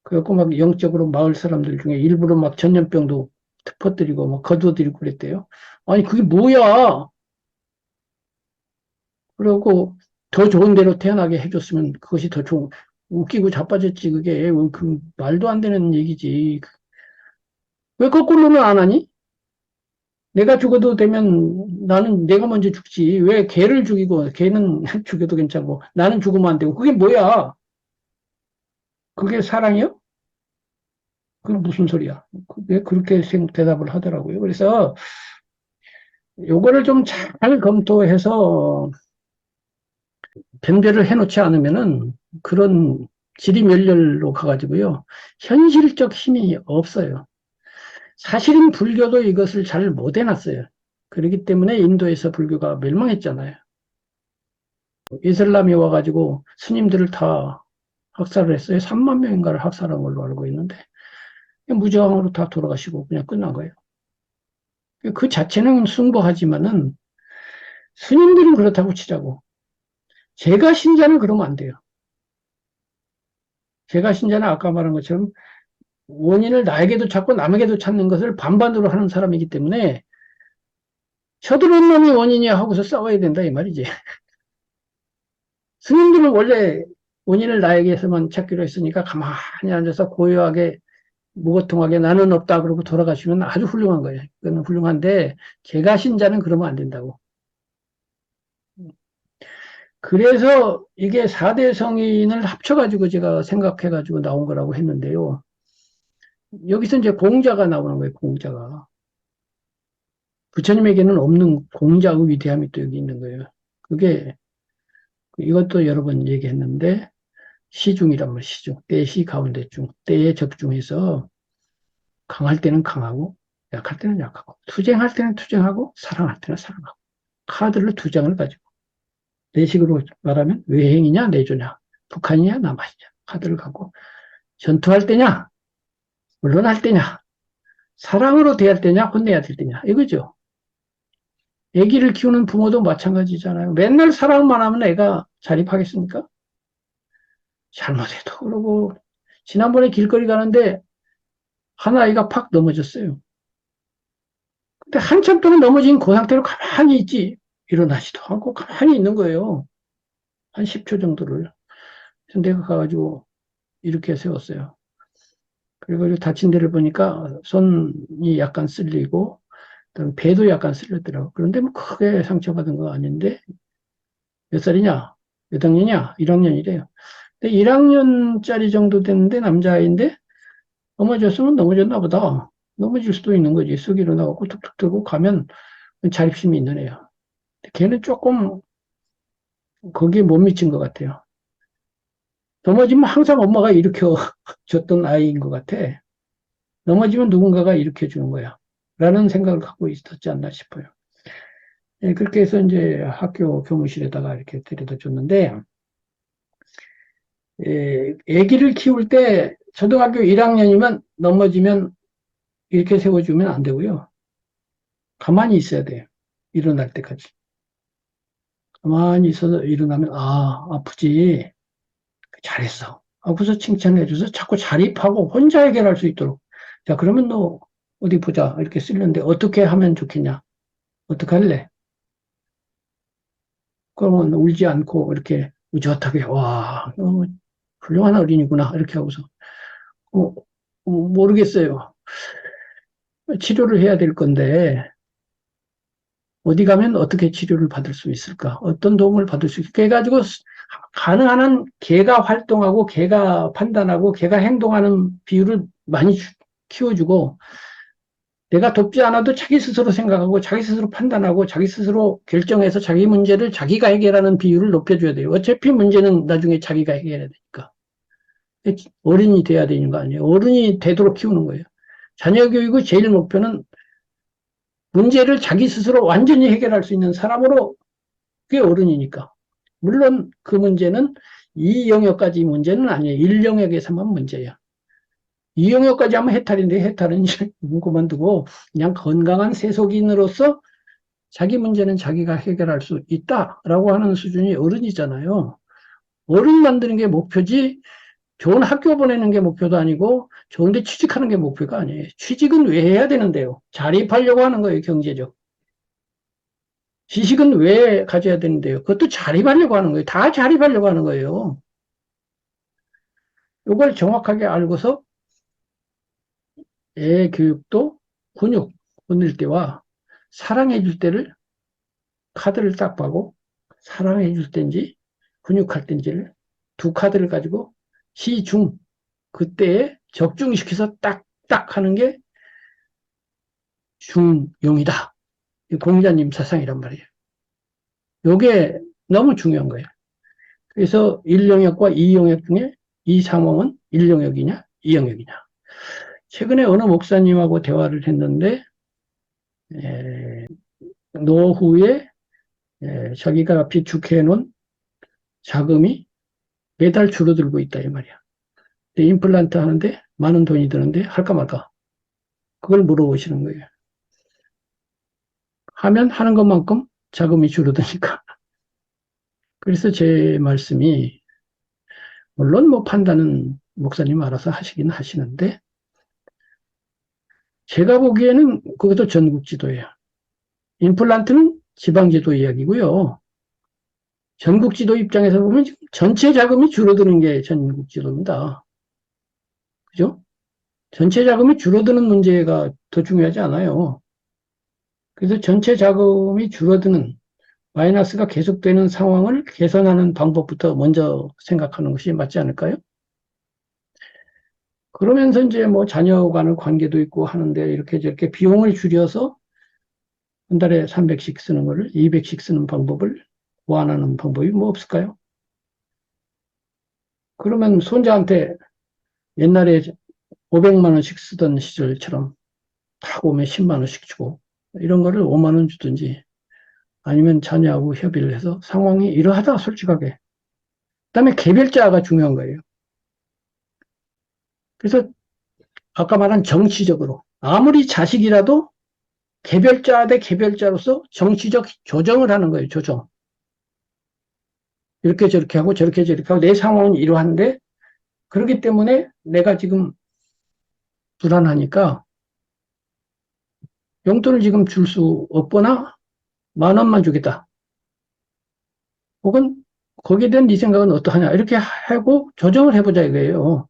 그래갖고 막 영적으로 마을 사람들 중에 일부러 막 전염병도 퍼뜨리고 막 거둬들이고 그랬대요. 아니 그게 뭐야? 그러고 더 좋은 데로 태어나게 해줬으면 그것이 더 좋은 웃기고 자빠졌지 그게 그 말도 안 되는 얘기지. 왜 거꾸로는 안 하니? 내가 죽어도 되면 나는 내가 먼저 죽지. 왜 걔를 죽이고 걔는 죽여도 괜찮고 나는 죽으면 안 되고 그게 뭐야? 그게 사랑이요? 그건 무슨 소리야? 왜 그렇게 대답을 하더라고요. 그래서 요거를 좀 잘 검토해서 변별을 해놓지 않으면은 그런 지리멸렬로 가가지고요. 현실적 힘이 없어요. 사실은 불교도 이것을 잘 못 해놨어요. 그렇기 때문에 인도에서 불교가 멸망했잖아요. 이슬람이 와가지고 스님들을 다 학살을 했어요. 3만 명인가를 학살한 걸로 알고 있는데 무저항으로 다 돌아가시고 그냥 끝난 거예요. 그 자체는 숭고하지만은 스님들은 그렇다고 치자고. 제가 신자는 그러면 안 돼요. 제가 신자는 아까 말한 것처럼 원인을 나에게도 찾고 남에게도 찾는 것을 반반으로 하는 사람이기 때문에 쳐들어온 놈이 원인이야 하고서 싸워야 된다 이 말이지. 스님들은 원래 원인을 나에게서만 찾기로 했으니까 가만히 앉아서 고요하게 무고통하게 나는 없다 그러고 돌아가시면 아주 훌륭한 거예요. 그건 훌륭한데 제가 신자는 그러면 안 된다고. 그래서 이게 4대 성인을 합쳐가지고 제가 생각해가지고 나온 거라고 했는데요. 여기서 이제 공자가 나오는 거예요, 공자가. 부처님에게는 없는 공자의 위대함이 또 여기 있는 거예요. 그게, 이것도 여러 번 얘기했는데, 시중이란 말, 시중. 때의 시 가운데 중. 때에 적중해서 강할 때는 강하고, 약할 때는 약하고, 투쟁할 때는 투쟁하고, 사랑할 때는 사랑하고. 카드를 두 장을 가지고. 내식으로 말하면 외행이냐, 내조냐, 북한이냐, 남한이냐. 카드를 갖고, 전투할 때냐, 물러날 때냐, 사랑으로 대할 때냐, 혼내야 될 때냐. 이거죠. 애기를 키우는 부모도 마찬가지잖아요. 맨날 사랑만 하면 애가 자립하겠습니까? 잘못해도 그러고, 지난번에 길거리 가는데 한 아이가 팍 넘어졌어요. 근데 한참 동안 넘어진 그 상태로 가만히 있지. 일어나지도 않고 가만히 있는 거예요. 한 10초 정도를. 그래서 내가 가가지고 이렇게 세웠어요. 그리고 다친 데를 보니까 손이 약간 쓸리고, 배도 약간 쓸렸더라고. 그런데 뭐 크게 상처받은 거 아닌데, 몇 살이냐? 몇 학년이냐? 1학년이래요. 근데 1학년짜리 정도 됐는데 남자아이인데 넘어졌으면 넘어졌나 보다. 넘어질 수도 있는 거지. 쑥 일어나고 툭툭 들고 가면 자립심이 있는 애야. 걔는 조금 거기에 못 미친 것 같아요. 넘어지면 항상 엄마가 일으켜 줬던 아이인 것 같아. 넘어지면 누군가가 일으켜 주는 거야. 라는 생각을 갖고 있었지 않나 싶어요. 예, 그렇게 해서 이제 학교 교무실에다가 이렇게 데려다 줬는데, 예, 아기를 키울 때 초등학교 1학년이면 넘어지면 이렇게 세워주면 안 되고요. 가만히 있어야 돼요. 일어날 때까지. 가만히 있어서 일어나면, 아, 아프지. 잘했어. 하고서 칭찬해줘서 자꾸 자립하고 혼자 해결할 수 있도록. 자, 그러면 너 어디 보자. 이렇게 쓰는데 어떻게 하면 좋겠냐? 어떻게 할래? 그러면 울지 않고 이렇게 의젓하게, 와, 훌륭한 어린이구나. 이렇게 하고서. 어, 모르겠어요. 치료를 해야 될 건데, 어디 가면 어떻게 치료를 받을 수 있을까? 어떤 도움을 받을 수 있을까? 해가지고, 가능한 한 걔가 활동하고, 걔가 판단하고, 걔가 행동하는 비율을 많이 키워주고, 내가 돕지 않아도 자기 스스로 생각하고, 자기 스스로 판단하고, 자기 스스로 결정해서 자기 문제를 자기가 해결하는 비율을 높여줘야 돼요. 어차피 문제는 나중에 자기가 해결해야 되니까. 어른이 돼야 되는 거 아니에요. 어른이 되도록 키우는 거예요. 자녀 교육의 제일 목표는 문제를 자기 스스로 완전히 해결할 수 있는 사람으로, 그게 어른이니까. 물론 그 문제는 이 영역까지 문제는 아니에요. 1영역에서만 문제야. 이 영역까지 하면 해탈인데 해탈은 이제 그만두고 그냥 건강한 세속인으로서 자기 문제는 자기가 해결할 수 있다라고 하는 수준이 어른이잖아요. 어른 만드는 게 목표지 좋은 학교 보내는 게 목표도 아니고 좋은데 취직하는 게 목표가 아니에요. 취직은 왜 해야 되는데요? 자립하려고 하는 거예요, 경제적. 지식은 왜 가져야 되는데요? 그것도 자립하려고 하는 거예요. 다 자립하려고 하는 거예요. 이걸 정확하게 알고서 애 교육도 훈육, 보낼 때와 사랑해 줄 때를 카드를 딱 봐고 사랑해 줄 때인지 훈육할 때인지를 두 카드를 가지고 시중 그때에 적중시켜서 딱딱 하는 게 중용이다. 공자님 사상이란 말이에요. 이게 너무 중요한 거예요. 그래서 1영역과 2영역 중에 이 상황은 1영역이냐, 2영역이냐. 최근에 어느 목사님하고 대화를 했는데, 노후에 자기가 비축해 놓은 자금이 매달 줄어들고 있다, 이 말이야. 임플란트 하는데 많은 돈이 드는데 할까 말까. 그걸 물어보시는 거예요. 하면 하는 것만큼 자금이 줄어드니까. 그래서 제 말씀이, 물론 뭐 판단은 목사님 알아서 하시긴 하시는데, 제가 보기에는 그것도 전국 지도예요. 임플란트는 지방지도 이야기고요. 전국지도 입장에서 보면 전체 자금이 줄어드는 게 전국지도입니다. 그죠? 전체 자금이 줄어드는 문제가 더 중요하지 않아요. 그래서 전체 자금이 줄어드는 마이너스가 계속되는 상황을 개선하는 방법부터 먼저 생각하는 것이 맞지 않을까요? 그러면서 이제 뭐 자녀 간의 관계도 있고 하는데 이렇게 저렇게 비용을 줄여서 한 달에 300씩 쓰는 거를 200씩 쓰는 방법을 보완하는 방법이 뭐 없을까요? 그러면 손자한테 옛날에 500만 원씩 쓰던 시절처럼 딱 오면 10만 원씩 주고 이런 거를 5만 원 주든지 아니면 자녀하고 협의를 해서 상황이 이러하다 솔직하게. 그다음에 개별자가 중요한 거예요. 그래서 아까 말한 정치적으로 아무리 자식이라도 개별자 대 개별자로서 정치적 조정을 하는 거예요. 조정. 이렇게 저렇게 하고 저렇게 저렇게 하고 내 상황은 이러한데 그렇기 때문에 내가 지금 불안하니까 용돈을 지금 줄 수 없거나 10,000원만 주겠다. 혹은 거기에 대한 네 생각은 어떠하냐. 이렇게 하고 조정을 해보자 이거예요.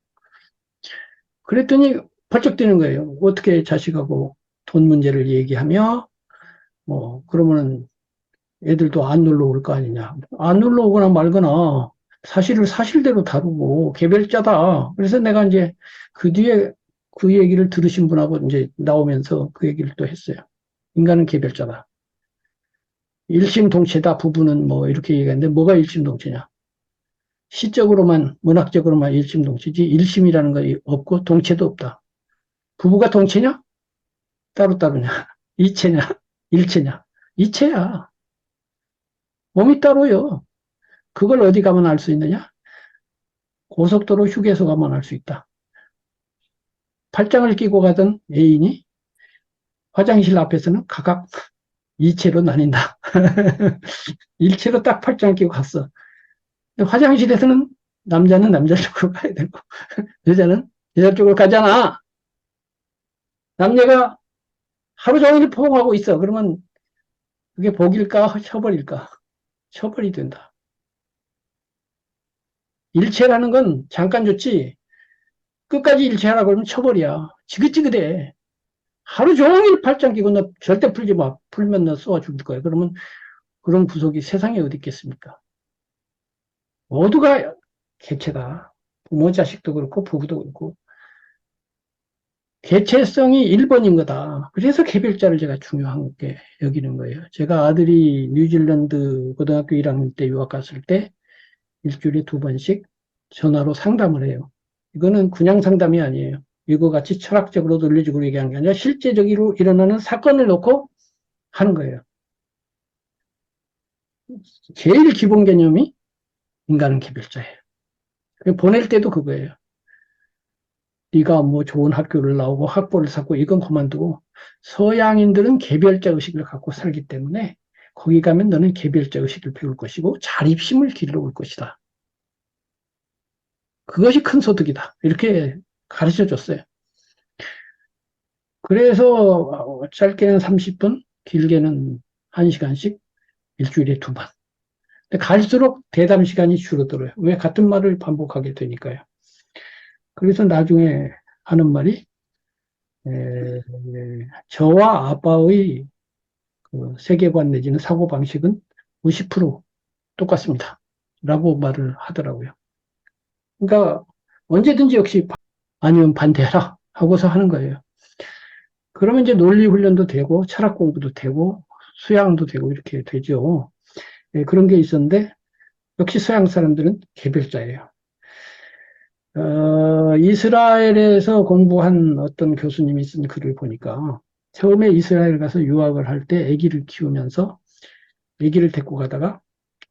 그랬더니 벌쩍 뛰는 거예요. 어떻게 자식하고 돈 문제를 얘기하며 뭐 그러면은 애들도 안 놀러 올 거 아니냐. 안 놀러 오거나 말거나 사실을 사실대로 다루고 개별자다. 그래서 내가 이제 그 뒤에 그 얘기를 들으신 분하고 이제 나오면서 그 얘기를 또 했어요. 인간은 개별자다. 일심동체다. 부부는 뭐 이렇게 얘기하는데 뭐가 일심동체냐. 시적으로만 문학적으로만 일심동체지 일심이라는 거 없고 동체도 없다. 부부가 동체냐? 따로따로냐? 이체냐? 일체냐? 이체야. 몸이 따로요. 그걸 어디 가면 알 수 있느냐? 고속도로 휴게소 가면 알 수 있다. 팔짱을 끼고 가던 애인이 화장실 앞에서는 각각 이체로 나뉜다. 일체로 딱 팔짱 끼고 갔어. 화장실에서는 남자는 남자 쪽으로 가야 되고 여자는 여자 쪽으로 가잖아. 남녀가 하루 종일 포옹하고 있어. 그러면 그게 복일까? 처벌일까? 처벌이 된다. 일체라는 건 잠깐 좋지. 끝까지 일체하라 그러면 처벌이야. 지긋지긋해. 하루 종일 팔짱 끼고 너 절대 풀지 마. 풀면 너 쏘아 죽을 거야. 그러면 그런 구속이 세상에 어디 있겠습니까? 모두가 개체다. 부모 자식도 그렇고 부부도 그렇고 개체성이 1번인 거다. 그래서 개별자를 제가 중요한 게 여기는 거예요. 제가 아들이 뉴질랜드 고등학교 1학년 때 유학 갔을 때 일주일에 2번씩 전화로 상담을 해요. 이거는 그냥 상담이 아니에요. 이거 같이 철학적으로 논리적으로 얘기하는 게 아니라 실제적으로 일어나는 사건을 놓고 하는 거예요. 제일 기본 개념이 인간은 개별자예요. 보낼 때도 그거예요. 네가 뭐 좋은 학교를 나오고 학벌을 쌓고 이건 그만두고 서양인들은 개별자 의식을 갖고 살기 때문에 거기 가면 너는 개별자 의식을 배울 것이고 자립심을 길러올 것이다. 그것이 큰 소득이다. 이렇게 가르쳐 줬어요. 그래서 짧게는 30분, 길게는 1시간씩 일주일에 2번. 근데 갈수록 대담 시간이 줄어들어요. 왜? 같은 말을 반복하게 되니까요. 그래서 나중에 하는 말이 저와 아빠의 그 세계관 내지는 사고방식은 50% 똑같습니다. 라고 말을 하더라고요. 그러니까 언제든지 역시 아니면 반대해라 하고서 하는 거예요. 그러면 이제 논리 훈련도 되고 철학 공부도 되고 수양도 되고 이렇게 되죠. 그런 게 있었는데 역시 서양 사람들은 개별자예요. 이스라엘에서 공부한 어떤 교수님이 쓴 글을 보니까 처음에 이스라엘 가서 유학을 할 때 아기를 키우면서 아기를 데리고 가다가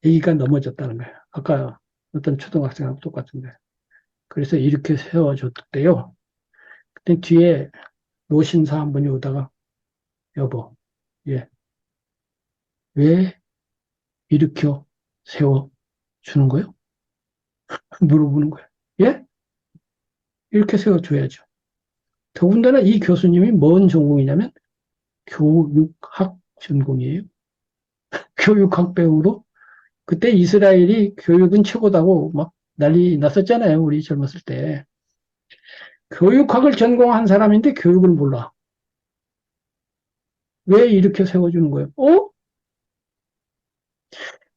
아기가 넘어졌다는 거예요. 아까 어떤 초등학생하고 똑같은 거예요. 그래서 이렇게 세워줬대요. 그때 뒤에 노신사 한 분이 오다가 여보, 예, 왜 일으켜 세워주는 거예요? 물어보는 거예요. 예? 이렇게 세워줘야죠. 더군다나 이 교수님이 뭔 전공이냐면 교육학 전공이에요. 교육학 배우로. 그때 이스라엘이 교육은 최고다고 막 난리 났었잖아요. 우리 젊었을 때. 교육학을 전공한 사람인데 교육을 몰라. 왜 이렇게 세워주는 거예요?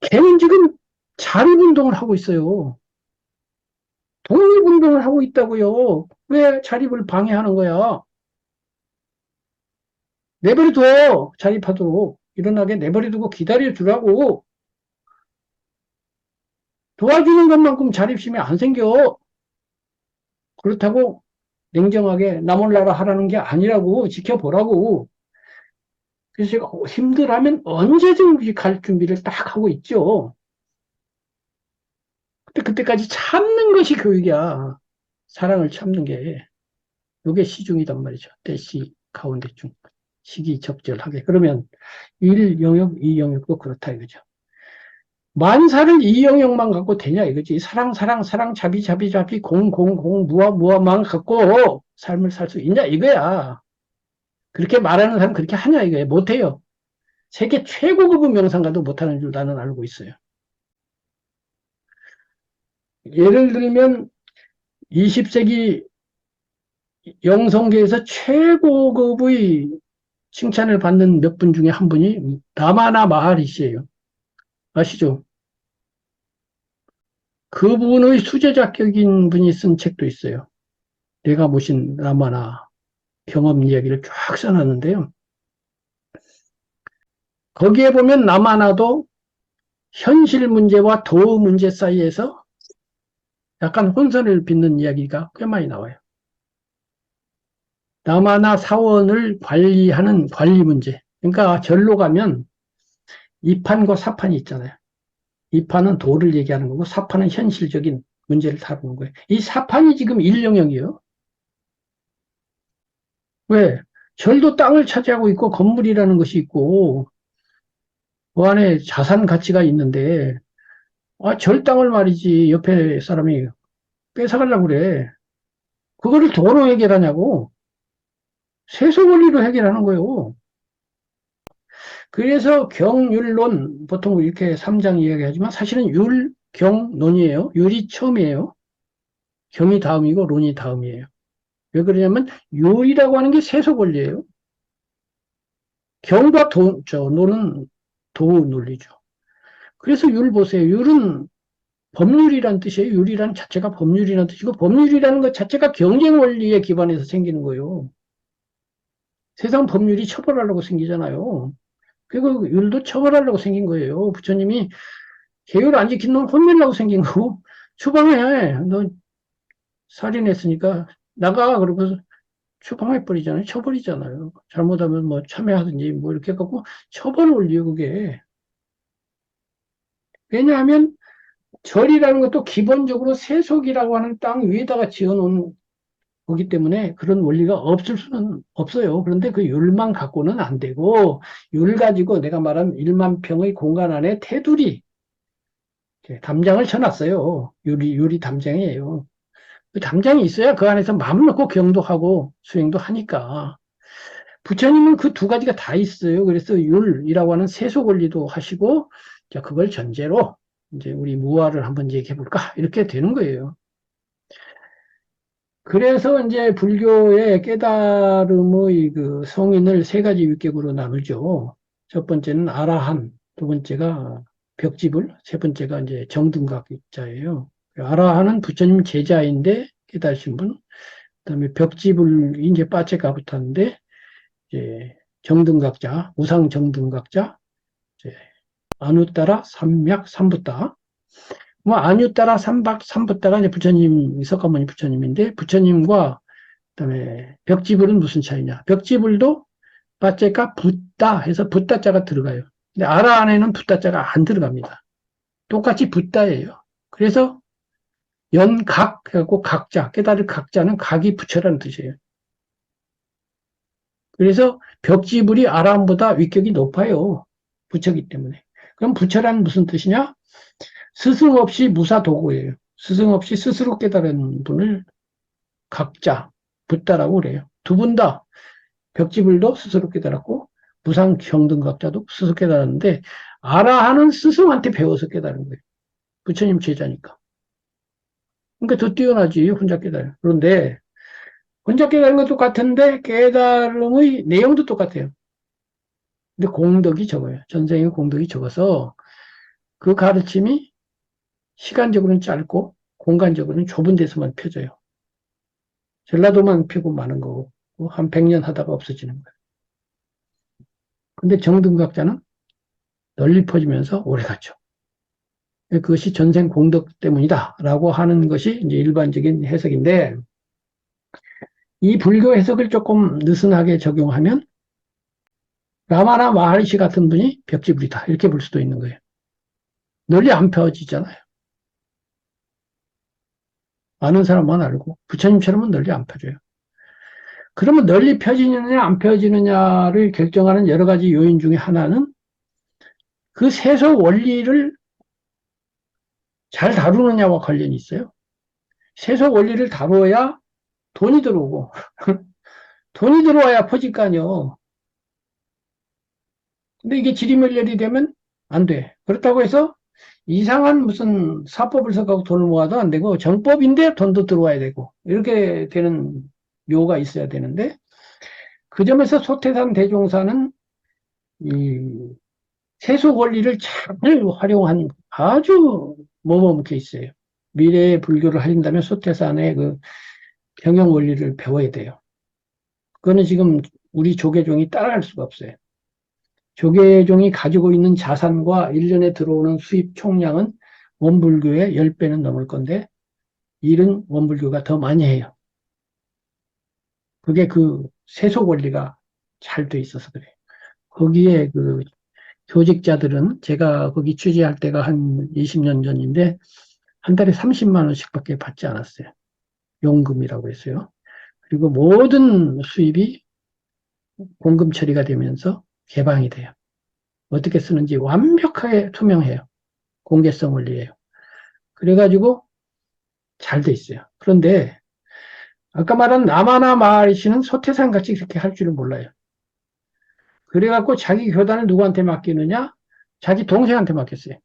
걔는 지금 자립운동을 하고 있어요. 독립운동을 하고 있다고요. 왜 자립을 방해하는 거야? 내버려둬. 자립하도록. 일어나게 내버려두고 기다려주라고. 도와주는 것만큼 자립심이 안 생겨. 그렇다고 냉정하게 나 몰라라 하라는 게 아니라고 지켜보라고. 그래서 제가 힘들하면 언제든지 갈 준비를 딱 하고 있죠. 근데 그때까지 참는 것이 교육이야. 사랑을 참는 게. 이게 시중이단 말이죠. 대시 가운데중. 시기적절하게. 그러면 일 영역, 이 영역도 그렇다 이거죠. 만사를 이 영역만 갖고 되냐 이거지. 사랑, 사랑, 사랑, 자비, 자비, 자비, 공, 공, 공, 무아, 무아만 갖고 삶을 살 수 있냐 이거야. 그렇게 말하는 사람 그렇게 하냐 이거야. 못해요. 세계 최고급의 명상가도 못하는 줄 나는 알고 있어요. 예를 들면 20세기 영성계에서 최고급의 칭찬을 받는 몇 분 중에 한 분이 라마나 마하리시예요. 아시죠? 그분의 수제자격인 분이 쓴 책도 있어요. 내가 모신 라마나 경험 이야기를 쫙 써놨는데요. 거기에 보면 라마나도 현실 문제와 도 문제 사이에서 약간 혼선을 빚는 이야기가 꽤 많이 나와요. 라마나 사원을 관리하는 관리 문제. 그러니까 절로 가면 이판과 사판이 있잖아요. 이판은 도를 얘기하는 거고 사판은 현실적인 문제를 다루는 거예요. 이 사판이 지금 일영역이에요. 왜? 절도 땅을 차지하고 있고 건물이라는 것이 있고 그 안에 자산 가치가 있는데 절 땅을 말이지 옆에 사람이 뺏어가려고 그래. 그거를 도로 해결하냐고. 세속 원리로 해결하는 거예요. 그래서 경율론 보통 이렇게 3장 이야기하지만 사실은 율경론이에요. 율이 처음이에요. 경이 다음이고 론이 다음이에요. 왜 그러냐면 율이라고 하는 게 세속 원리예요. 경과 논은 도 논리죠. 그래서 율 보세요. 율은 법률이란 뜻이에요. 율이란 자체가 법률이란 뜻이고 법률이라는 것 자체가 경쟁 원리에 기반해서 생기는 거예요. 세상 법률이 처벌하려고 생기잖아요. 그리고 율도 처벌하려고 생긴 거예요. 부처님이 계율 안 지킨 놈 혼내려고 생긴 거고 추방해. 너 살인했으니까 나가. 그러고서 추방해버리잖아요. 처벌이잖아요. 잘못하면 뭐 참여하든지 뭐 이렇게 갖고 처벌을 올려요. 그게. 왜냐하면 절이라는 것도 기본적으로 세속이라고 하는 땅 위에다가 지어놓은 거기 때문에 그런 원리가 없을 수는 없어요. 그런데 그 율만 갖고는 안 되고 율 가지고 내가 말한 1만 평의 공간 안에 테두리 담장을 쳐놨어요. 유리 담장이에요. 그 담장이 있어야 그 안에서 마음 놓고 경도하고 수행도 하니까. 부처님은 그 두 가지가 다 있어요. 그래서 율이라고 하는 세속 원리도 하시고, 자, 그걸 전제로 이제 우리 무아를 한번 얘기해 볼까? 이렇게 되는 거예요. 그래서 이제 불교의 깨달음의 그 성인을 세 가지 위격으로 나누죠. 첫 번째는 아라한, 두 번째가 벽지불, 세 번째가 이제 정등각자예요. 아라한은 부처님 제자인데 깨달으신 분, 그다음에 벽지불이 이제 빠체가 붙었는데 이제 정등각자, 우상 정등각자, 이제 안우따라 삼맥 삼붓다. 뭐 안유따라 삼박 삼붓다가 이제 부처님 석가모니 부처님인데 부처님과 그다음에 벽지불은 무슨 차이냐? 벽지불도 빠체가 붓다 해서 붓다자가 들어가요. 근데 아라 안에는 붓다자가 안 들어갑니다. 똑같이 붓다예요. 그래서 연각 해갖고 각자 깨달을 각자는 각이 부처라는 뜻이에요. 그래서 벽지불이 아람보다 위격이 높아요. 부처기 때문에. 그럼 부처란 무슨 뜻이냐? 스승 없이 무사도고예요. 스승 없이 스스로 깨달은 분을 각자, 붓다라고 그래요. 두 분 다 벽지불도 스스로 깨달았고 무상 경등각자도 스스로 깨달았는데 알아 하는 스승한테 배워서 깨달은 거예요. 부처님 제자니까. 그러니까 더 뛰어나지 혼자 깨달아요. 그런데 혼자 깨달은 것도 똑같은데 깨달음의 내용도 똑같아요. 근데 공덕이 적어요. 전생의 공덕이 적어서 그 가르침이 시간적으로는 짧고 공간적으로는 좁은 데서만 펴져요. 전라도만 펴고 마는 거고 한 100년 하다가 없어지는 거예요. 근데 정등각자는 널리 퍼지면서 오래 갔죠. 그것이 전생 공덕 때문이다라고 하는 것이 이제 일반적인 해석인데 이 불교 해석을 조금 느슨하게 적용하면 라마나 마하리시 같은 분이 벽지불이다 이렇게 볼 수도 있는 거예요. 널리 안 펴지잖아요. 아는 사람만 알고 부처님처럼은 널리 안 펴져요. 그러면 널리 펴지느냐 안 펴지느냐를 결정하는 여러 가지 요인 중에 하나는 그 세속 원리를 잘 다루느냐와 관련이 있어요. 세속 원리를 다루어야 돈이 들어오고 돈이 들어와야 퍼질 거 아니에요. 근데 이게 지리멸렬이 되면 안 돼. 그렇다고 해서 이상한 무슨 사법을 써가고 돈을 모아도 안 되고 정법인데 돈도 들어와야 되고 이렇게 되는 묘가 있어야 되는데 그 점에서 소태산 대종사는 이 세속 원리를 잘 활용한 아주 모범 케이스예요. 미래의 불교를 하신다면 소태산의 그 경영 원리를 배워야 돼요. 그거는 지금 우리 조계종이 따라할 수가 없어요. 조계종이 가지고 있는 자산과 1년에 들어오는 수입 총량은 원불교의 10배는 넘을 건데 일은 원불교가 더 많이 해요. 그게 그 세속 원리가 잘 돼 있어서 그래요. 거기에 그 교직자들은 제가 거기 취재할 때가 한 20년 전인데 한 달에 30만 원씩밖에 받지 않았어요. 용금이라고 했어요. 그리고 모든 수입이 공금 처리가 되면서 개방이 돼요. 어떻게 쓰는지 완벽하게 투명해요. 공개성 원리예요. 그래가지고 잘 돼 있어요. 그런데 아까 말한 나마나 마하리시는 소태산 같이 그렇게 할 줄은 몰라요. 그래갖고 자기 교단을 누구한테 맡기느냐? 자기 동생한테 맡겼어요.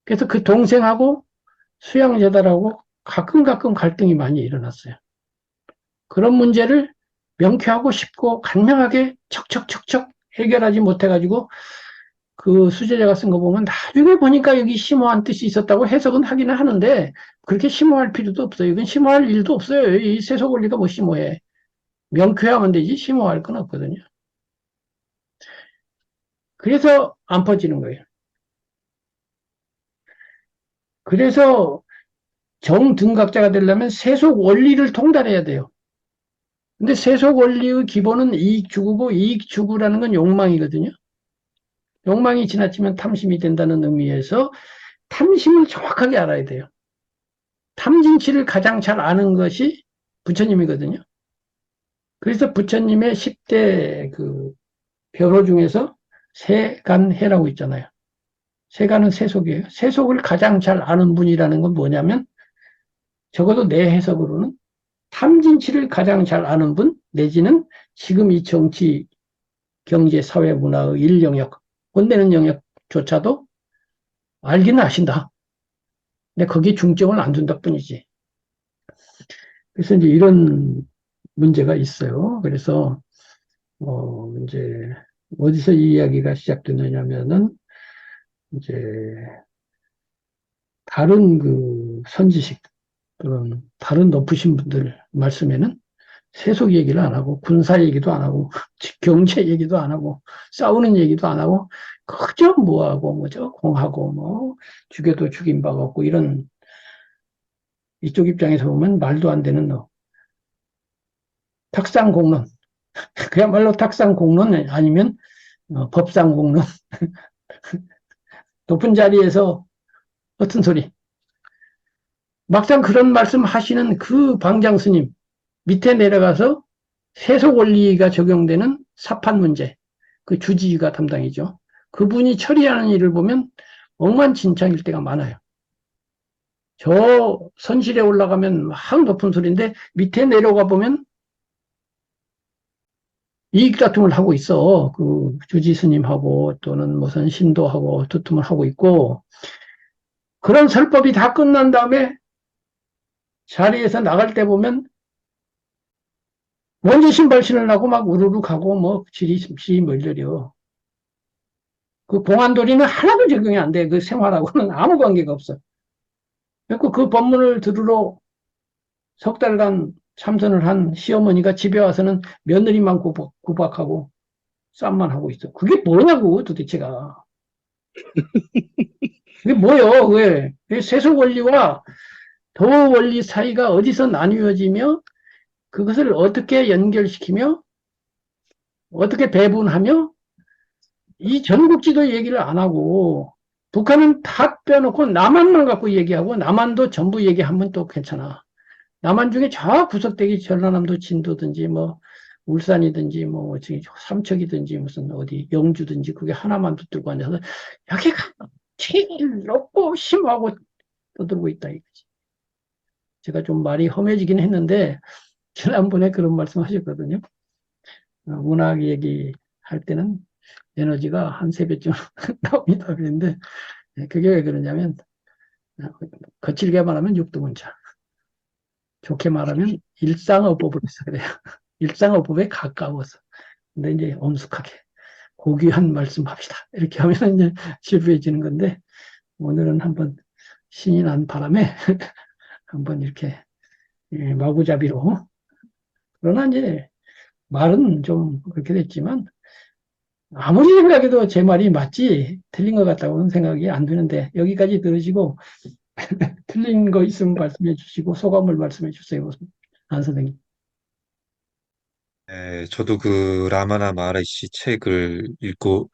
그래서 그 동생하고 수양제달하고 가끔 갈등이 많이 일어났어요. 그런 문제를 명쾌하고 쉽고 간명하게 척척척척 해결하지 못해가지고 그 수제자가 쓴 거 보면 나중에 보니까 여기 심오한 뜻이 있었다고 해석은 하기는 하는데 그렇게 심오할 필요도 없어요. 이건 심오할 일도 없어요. 이 세속 원리가 뭐 심오해. 명쾌하면 되지 심오할 건 없거든요. 그래서 안 퍼지는 거예요. 그래서 정등각자가 되려면 세속 원리를 통달해야 돼요. 근데 세속 원리의 기본은 이익 추구고 이익 추구라는 건 욕망이거든요. 욕망이 지나치면 탐심이 된다는 의미에서 탐심을 정확하게 알아야 돼요. 탐진치를 가장 잘 아는 것이 부처님이거든요. 그래서 부처님의 10대 그 별호 중에서 세간해라고 있잖아요. 세간은 세속이에요. 세속을 가장 잘 아는 분이라는 건 뭐냐면 적어도 내 해석으로는 탐진치를 가장 잘 아는 분 내지는 지금 이 정치, 경제, 사회, 문화의 일 영역, 혼내는 영역조차도 알기는 아신다. 근데 거기에 중점을 안 둔다 뿐이지. 그래서 이제 이런 문제가 있어요. 그래서 이제 어디서 이 이야기가 시작되느냐면은 이제 다른 그 선지식 또는 다른 높으신 분들 말씀에는 세속 얘기를 안 하고 군사 얘기도 안 하고 경제 얘기도 안 하고 싸우는 얘기도 안 하고 그저 뭐하고 뭐죠 공하고 뭐 죽여도 죽인 바 없고 이런 이쪽 입장에서 보면 말도 안 되는 탁상공론 그야말로 탁상공론 아니면 법상공론 높은 자리에서 어떤 소리 막상 그런 말씀 하시는 그 방장 스님 밑에 내려가서 세속 원리가 적용되는 사판 문제, 그 주지가 담당이죠. 그분이 처리하는 일을 보면 엉망진창일 때가 많아요. 저 선실에 올라가면 막 높은 소리인데 밑에 내려가 보면 이익 다툼을 하고 있어. 그 주지 스님하고 또는 무슨 신도하고 다툼을 하고 있고, 그런 설법이 다 끝난 다음에 자리에서 나갈 때 보면 먼저 신발 신으려고 막 우르르 가고 뭐 지리 멀더려. 그 공안도리는 하나도 적용이 안 돼. 그 생활하고는 아무 관계가 없어. 그래서 그 법문을 들으러 석 달간 참선을 한 시어머니가 집에 와서는 며느리만 구박하고 쌈만 하고 있어. 그게 뭐냐고 도대체가. 그게 뭐요? 왜? 세속 원리와 도 원리 사이가 어디서 나뉘어지며 그것을 어떻게 연결시키며 어떻게 배분하며 이 전국지도 얘기를 안 하고 북한은 다 빼놓고 남한만 갖고 얘기하고 남한도 전부 얘기하면 또 괜찮아. 남한 중에 저 구석대기 전라남도 진도든지 뭐 울산이든지 뭐 저기 삼척이든지 무슨 어디 영주든지 그게 하나만 붙들고 앉아서 여기가 제일 높고 심하고 떠들고 있다 이거지. 제가 좀 말이 험해지긴 했는데 지난번에 그런 말씀하셨거든요. 문학 얘기할 때는 에너지가 한 세 배쯤 나옵니다. 그런데 그게 왜 그러냐면 거칠게 말하면 육두문자, 좋게 말하면 일상어법으로 해서 그래요. 일상어법에 가까워서. 근데 이제 엄숙하게 고귀한 말씀합시다. 이렇게 하면 이제 지루해지는 건데 오늘은 한번 신이 난 바람에 한번 이렇게 마구잡이로 그러나 이제 말은 좀 그렇게 됐지만 아무리 생각해도 제 말이 맞지 틀린 것 같다고는 생각이 안 드는데 여기까지 들으시고 틀린 거 있으면 말씀해 주시고 소감을 말씀해 주세요. 안 선생님. 네, 저도 그 라마나 마하라시 책을 읽고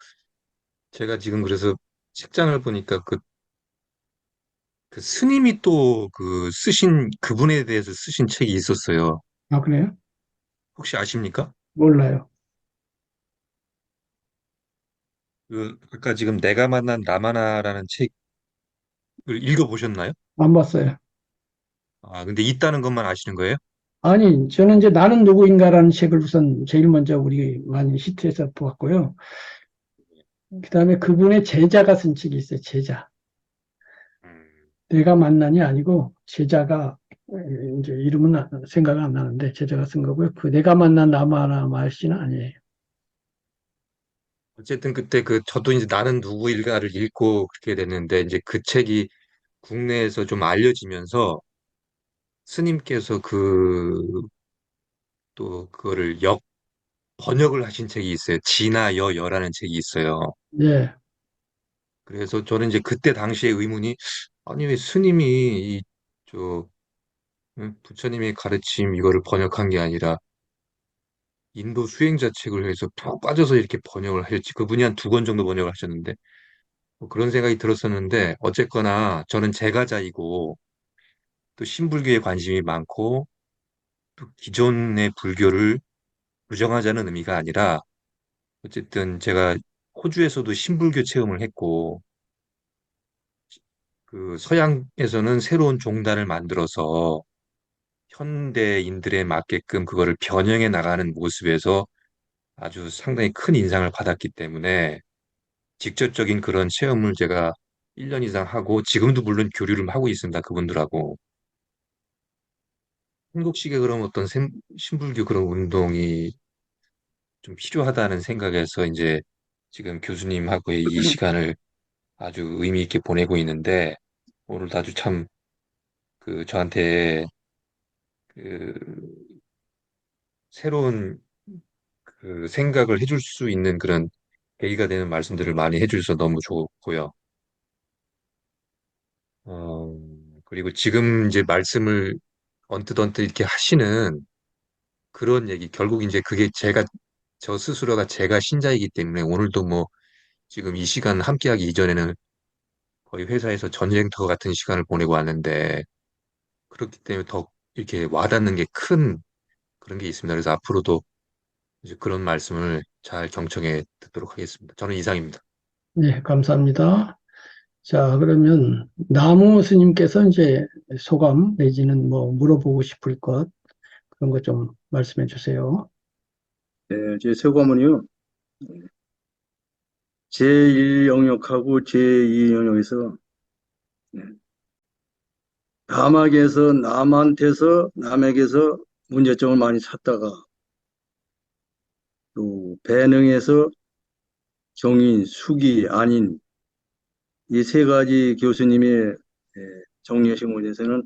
제가 지금 그래서 책장을 보니까 그 스님이 또 그 쓰신 그분에 대해서 쓰신 책이 있었어요. 아, 그래요? 혹시 아십니까? 몰라요. 그 아까 지금 내가 만난 라마나라는 책을 읽어보셨나요? 안 봤어요. 아, 근데 있다는 것만 아시는 거예요? 아니, 저는 이제 나는 누구인가라는 책을 우선 제일 먼저 우리 많이 시트에서 보았고요. 그 다음에 그분의 제자가 쓴 책이 있어요. 제자. 음, 내가 만난이 아니고 제자가 이제 이름은 생각 안 나는데 제자가 쓴 거고요. 그 내가 만난 라마나 마씨는 아니에요. 어쨌든 그때 그 저도 이제 나는 누구일까를 읽고 그렇게 됐는데 이제 그 책이 국내에서 좀 알려지면서 스님께서 그 또 그거를 번역을 하신 책이 있어요. 진화 여라는 책이 있어요. 예, 그래서 저는 이제 그때 당시에 의문이 아니 왜 스님이 이저 부처님의 가르침 이거를 번역한 게 아니라 인도 수행자 책을 해서 푹 빠져서 이렇게 번역을 하셨지. 그분이 한 두 권 정도 번역을 하셨는데 뭐 그런 생각이 들었었는데 어쨌거나 저는 제가자이고 또 신불교에 관심이 많고 또 기존의 불교를 부정하자는 의미가 아니라 어쨌든 제가 호주에서도 신불교 체험을 했고 그 서양에서는 새로운 종단을 만들어서 현대인들에 맞게끔 그거를 변형해 나가는 모습에서 아주 상당히 큰 인상을 받았기 때문에 직접적인 그런 체험을 제가 1년 이상 하고 지금도 물론 교류를 하고 있습니다. 그분들하고. 한국식의 그런 어떤 신불교 그런 운동이 좀 필요하다는 생각에서 이제 지금 교수님하고의 이 시간을 아주 의미 있게 보내고 있는데 오늘 아주 참 그 저한테 그 새로운 그 생각을 해줄 수 있는 그런 계기가 되는 말씀들을 많이 해주셔서 너무 좋고요. 어, 그리고 지금 이제 말씀을 언뜻 이렇게 하시는 그런 얘기, 결국 이제 그게 저 스스로가 제가 신자이기 때문에 오늘도 뭐 지금 이 시간 함께하기 이전에는 거의 회사에서 전쟁터 같은 시간을 보내고 왔는데 그렇기 때문에 더 이렇게 와닿는 게 큰 그런 게 있습니다. 그래서 앞으로도 이제 그런 말씀을 잘 경청해 듣도록 하겠습니다. 저는 이상입니다. 네, 감사합니다. 자, 그러면 나무 스님께서 이제 소감 내지는 뭐 물어보고 싶을 것 그런 거 좀 말씀해 주세요. 제 세관문이요. 제1영역하고 제2영역에서 남에게서 남한테서 남에게서 문제점을 많이 찾다가 또 배능에서 정인, 숙이, 아닌 이 세 가지 교수님이 정리하신 문제에서는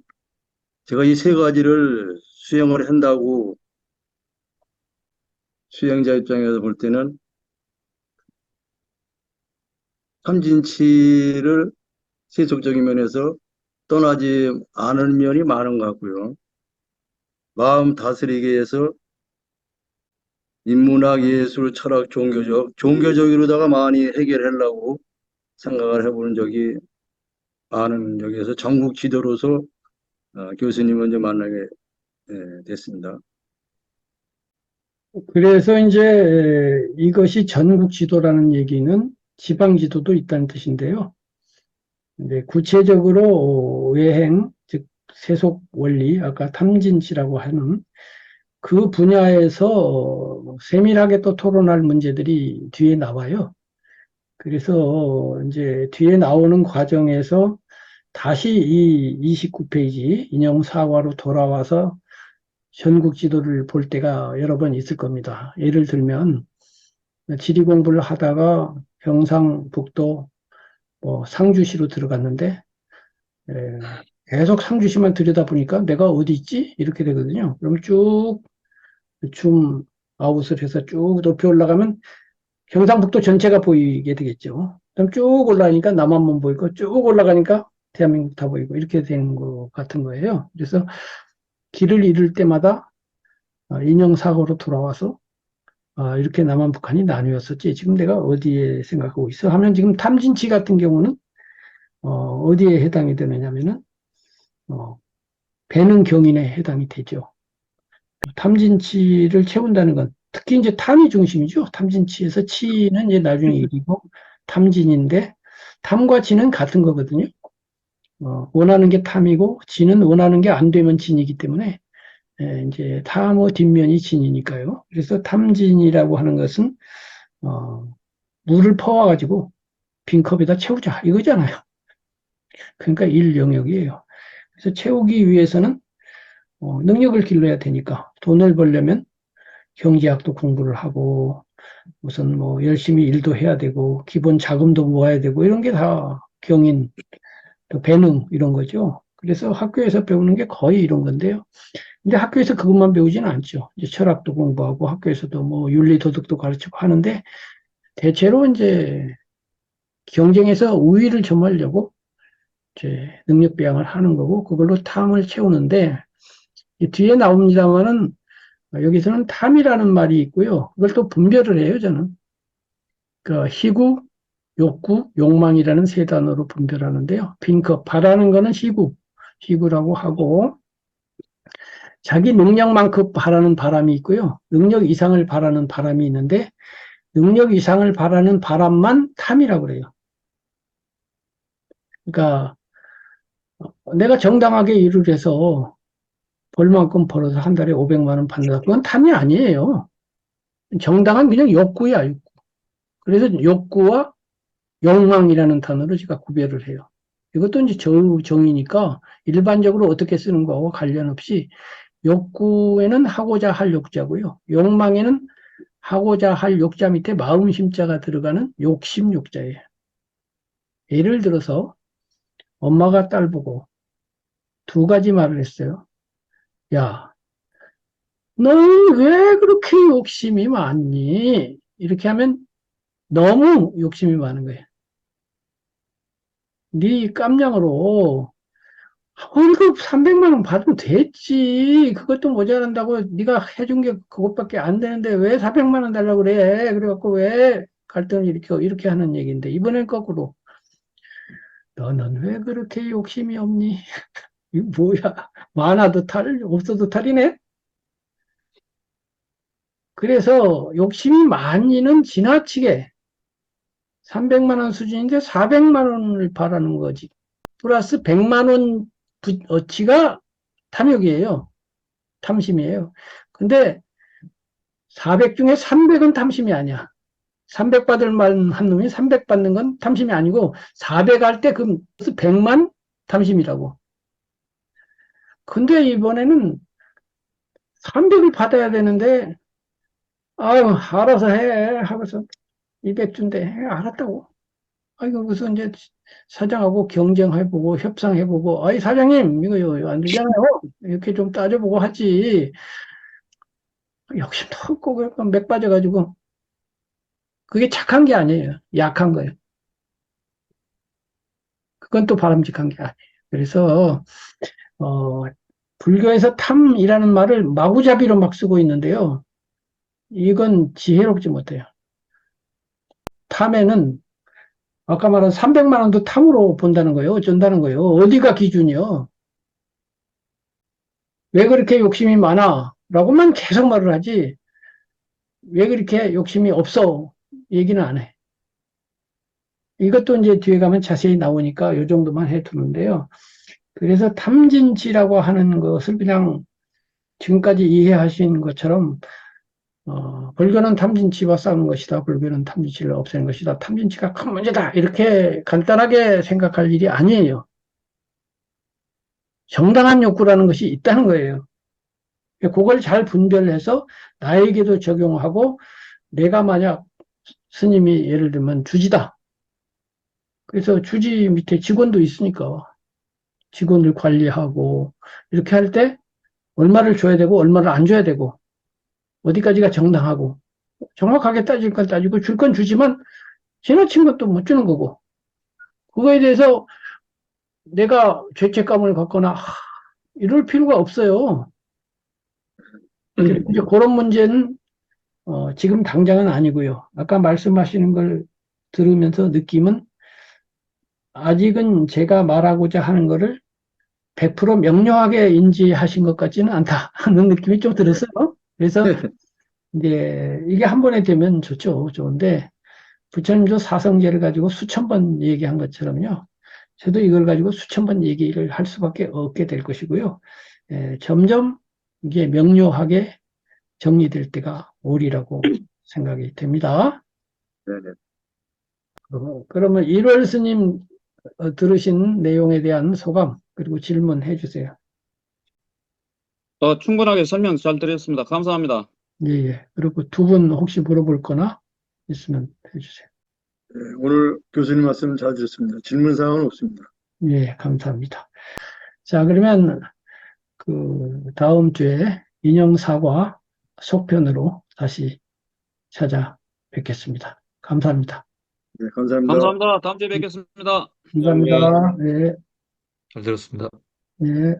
제가 이 세 가지를 수행을 한다고 수행자 입장에서 볼 때는 참진치를 세속적인 면에서 떠나지 않은 면이 많은 것 같고요. 마음 다스리기 위해서 인문학, 예술, 철학, 종교적으로다가 많이 해결하려고 생각을 해보는 적이 많은 여기에서 전국 지도로서 교수님 먼저 만나게 됐습니다. 그래서 이제 이것이 전국 지도라는 얘기는 지방 지도도 있다는 뜻인데요. 근데 구체적으로 외행, 즉 세속 원리, 아까 탐진치라고 하는 그 분야에서 세밀하게 또 토론할 문제들이 뒤에 나와요. 그래서 이제 뒤에 나오는 과정에서 다시 이 29페이지 인용 사과로 돌아와서 전국 지도를 볼 때가 여러 번 있을 겁니다. 예를 들면 지리 공부를 하다가 경상북도 뭐 상주시로 들어갔는데 계속 상주시만 들여다보니까 내가 어디 있지? 이렇게 되거든요. 그럼 쭉 줌 아웃을 해서 쭉 높이 올라가면 경상북도 전체가 보이게 되겠죠. 그럼 쭉 올라가니까 남한만 보이고 쭉 올라가니까 대한민국 다 보이고 이렇게 되는 것 같은 거예요. 그래서 길을 잃을 때마다 인정사고로 돌아와서 이렇게 남한 북한이 나뉘었었지. 지금 내가 어디에 생각하고 있어? 하면 지금 탐진치 같은 경우는 어디에 해당이 되느냐면은 어, 배는 경인에 해당이 되죠. 탐진치를 채운다는 건 특히 이제 탐이 중심이죠. 탐진치에서 치는 이제 나중에 일이고 탐진인데 탐과 진은 같은 거거든요. 원하는 게 탐이고 진은 원하는 게 안 되면 진이기 때문에 이제 탐의 뒷면이 진이니까요. 그래서 탐진이라고 하는 것은 물을 퍼와가지고 빈 컵에다 채우자 이거잖아요. 그러니까 일 영역이에요. 그래서 채우기 위해서는 능력을 길러야 되니까 돈을 벌려면 경제학도 공부를 하고 무슨 뭐 열심히 일도 해야 되고 기본 자금도 모아야 되고 이런 게 다 경인, 또 배능 이런 거죠. 그래서 학교에서 배우는 게 거의 이런 건데요. 근데 학교에서 그것만 배우지는 않죠. 이제 철학도 공부하고 학교에서도 뭐 윤리 도덕도 가르치고 하는데 대체로 이제 경쟁에서 우위를 점하려고 이제 능력 배양을 하는 거고 그걸로 탐을 채우는데 뒤에 나옵니다만은 여기서는 탐이라는 말이 있고요. 그걸 또 분별을 해요, 저는. 그 희구, 욕구, 욕망이라는 세 단어로 분별하는데요. 빈컵, 바라는 거는 희구라고 하고 자기 능력만큼 바라는 바람이 있고요. 능력 이상을 바라는 바람이 있는데 능력 이상을 바라는 바람만 탐이라고 그래요. 그러니까 내가 정당하게 일을 해서 벌만큼 벌어서 한 달에 500만 원 받는다. 그건 탐이 아니에요. 정당한 그냥 욕구야. 욕구. 그래서 욕구와 욕망이라는 단어로 제가 구별을 해요. 이것도 이제 정의니까 일반적으로 어떻게 쓰는 거하고 관련 없이 욕구에는 하고자 할 욕자고요. 욕망에는 하고자 할 욕자 밑에 마음 심자가 들어가는 욕심 욕자예요. 예를 들어서 엄마가 딸 보고 두 가지 말을 했어요. 야, 너는 왜 그렇게 욕심이 많니? 이렇게 하면 너무 욕심이 많은 거예요. 네 깜냥으로 월급 300만 원 받으면 됐지. 그것도 모자란다고 네가 해준 게 그것밖에 안 되는데 왜 400만 원 달라고 그래? 그래갖고 왜 갈등을 이렇게 하는 얘기인데 이번엔 거꾸로 너는 왜 그렇게 욕심이 없니? 이거 뭐야? 많아도 탈, 없어도 탈이네? 그래서 욕심이 많이는 지나치게 300만 원 수준인데 400만 원을 바라는 거지. 플러스 100만 원 어치가 탐욕이에요. 탐심이에요. 근데 400 중에 300은 탐심이 아니야. 300 받을 만한 놈이 300 받는 건 탐심이 아니고 400 할 때 그 100만 탐심이라고. 근데 이번에는 300을 받아야 되는데 아유 알아서 해 하고서 200 준대. 알았다고. 아이고 그래서 이제 사장하고 경쟁해보고 협상해보고 아이 사장님 이거 안 되잖아요. 이렇게 좀 따져보고 하지. 욕심도 없고 그냥 맥 빠져가지고 그게 착한 게 아니에요. 약한 거예요. 그건 또 바람직한 게 아니에요. 그래서 어, 불교에서 탐이라는 말을 마구잡이로 막 쓰고 있는데요. 이건 지혜롭지 못해요. 탐에는 아까 말한 300만 원도 탐으로 본다는 거예요. 어쩐다는 거예요. 어디가 기준이요? 왜 그렇게 욕심이 많아? 라고만 계속 말을 하지. 왜 그렇게 욕심이 없어? 얘기는 안 해. 이것도 이제 뒤에 가면 자세히 나오니까 이 정도만 해두는데요. 그래서 탐진치라고 하는 것을 그냥 지금까지 이해하신 것처럼 불교는 탐진치와 싸우는 것이다. 불교는 탐진치를 없애는 것이다. 탐진치가 큰 문제다. 이렇게 간단하게 생각할 일이 아니에요. 정당한 욕구라는 것이 있다는 거예요. 그걸 잘 분별해서 나에게도 적용하고 내가 만약 스님이 예를 들면 주지다. 그래서 주지 밑에 직원도 있으니까 직원을 관리하고 이렇게 할 때 얼마를 줘야 되고 얼마를 안 줘야 되고 어디까지가 정당하고 정확하게 따질 건 따지고 줄 건 주지만 지나친 것도 못 주는 거고 그거에 대해서 내가 죄책감을 갖거나 이럴 필요가 없어요. 그래서 이제 그런 문제는 지금 당장은 아니고요. 아까 말씀하시는 걸 들으면서 느낌은 아직은 제가 말하고자 하는 거를 100% 명료하게 인지하신 것 같지는 않다 하는 느낌이 좀 들었어요. 그래서 이제 이게 한 번에 되면 좋죠. 좋은데 부처님도 사성제를 가지고 수천 번 얘기한 것처럼요. 저도 이걸 가지고 수천 번 얘기를 할 수밖에 없게 될 것이고요. 점점 이게 명료하게 정리될 때가 오리라고 생각이 됩니다. 네네. 그러면 일월 스님 들으신 내용에 대한 소감 그리고 질문해 주세요. 충분하게 설명 잘 드렸습니다. 감사합니다. 예, 예. 그리고 두 분 혹시 물어볼 거나 있으면 해주세요. 네, 오늘 교수님 말씀 잘 들었습니다. 질문 사항은 없습니다. 예, 감사합니다. 자, 그러면 그 다음 주에 인형사과 속편으로 다시 찾아뵙겠습니다. 감사합니다. 네, 감사합니다. 감사합니다. 다음 주에 뵙겠습니다. 감사합니다. 네, 잘 들었습니다. 네.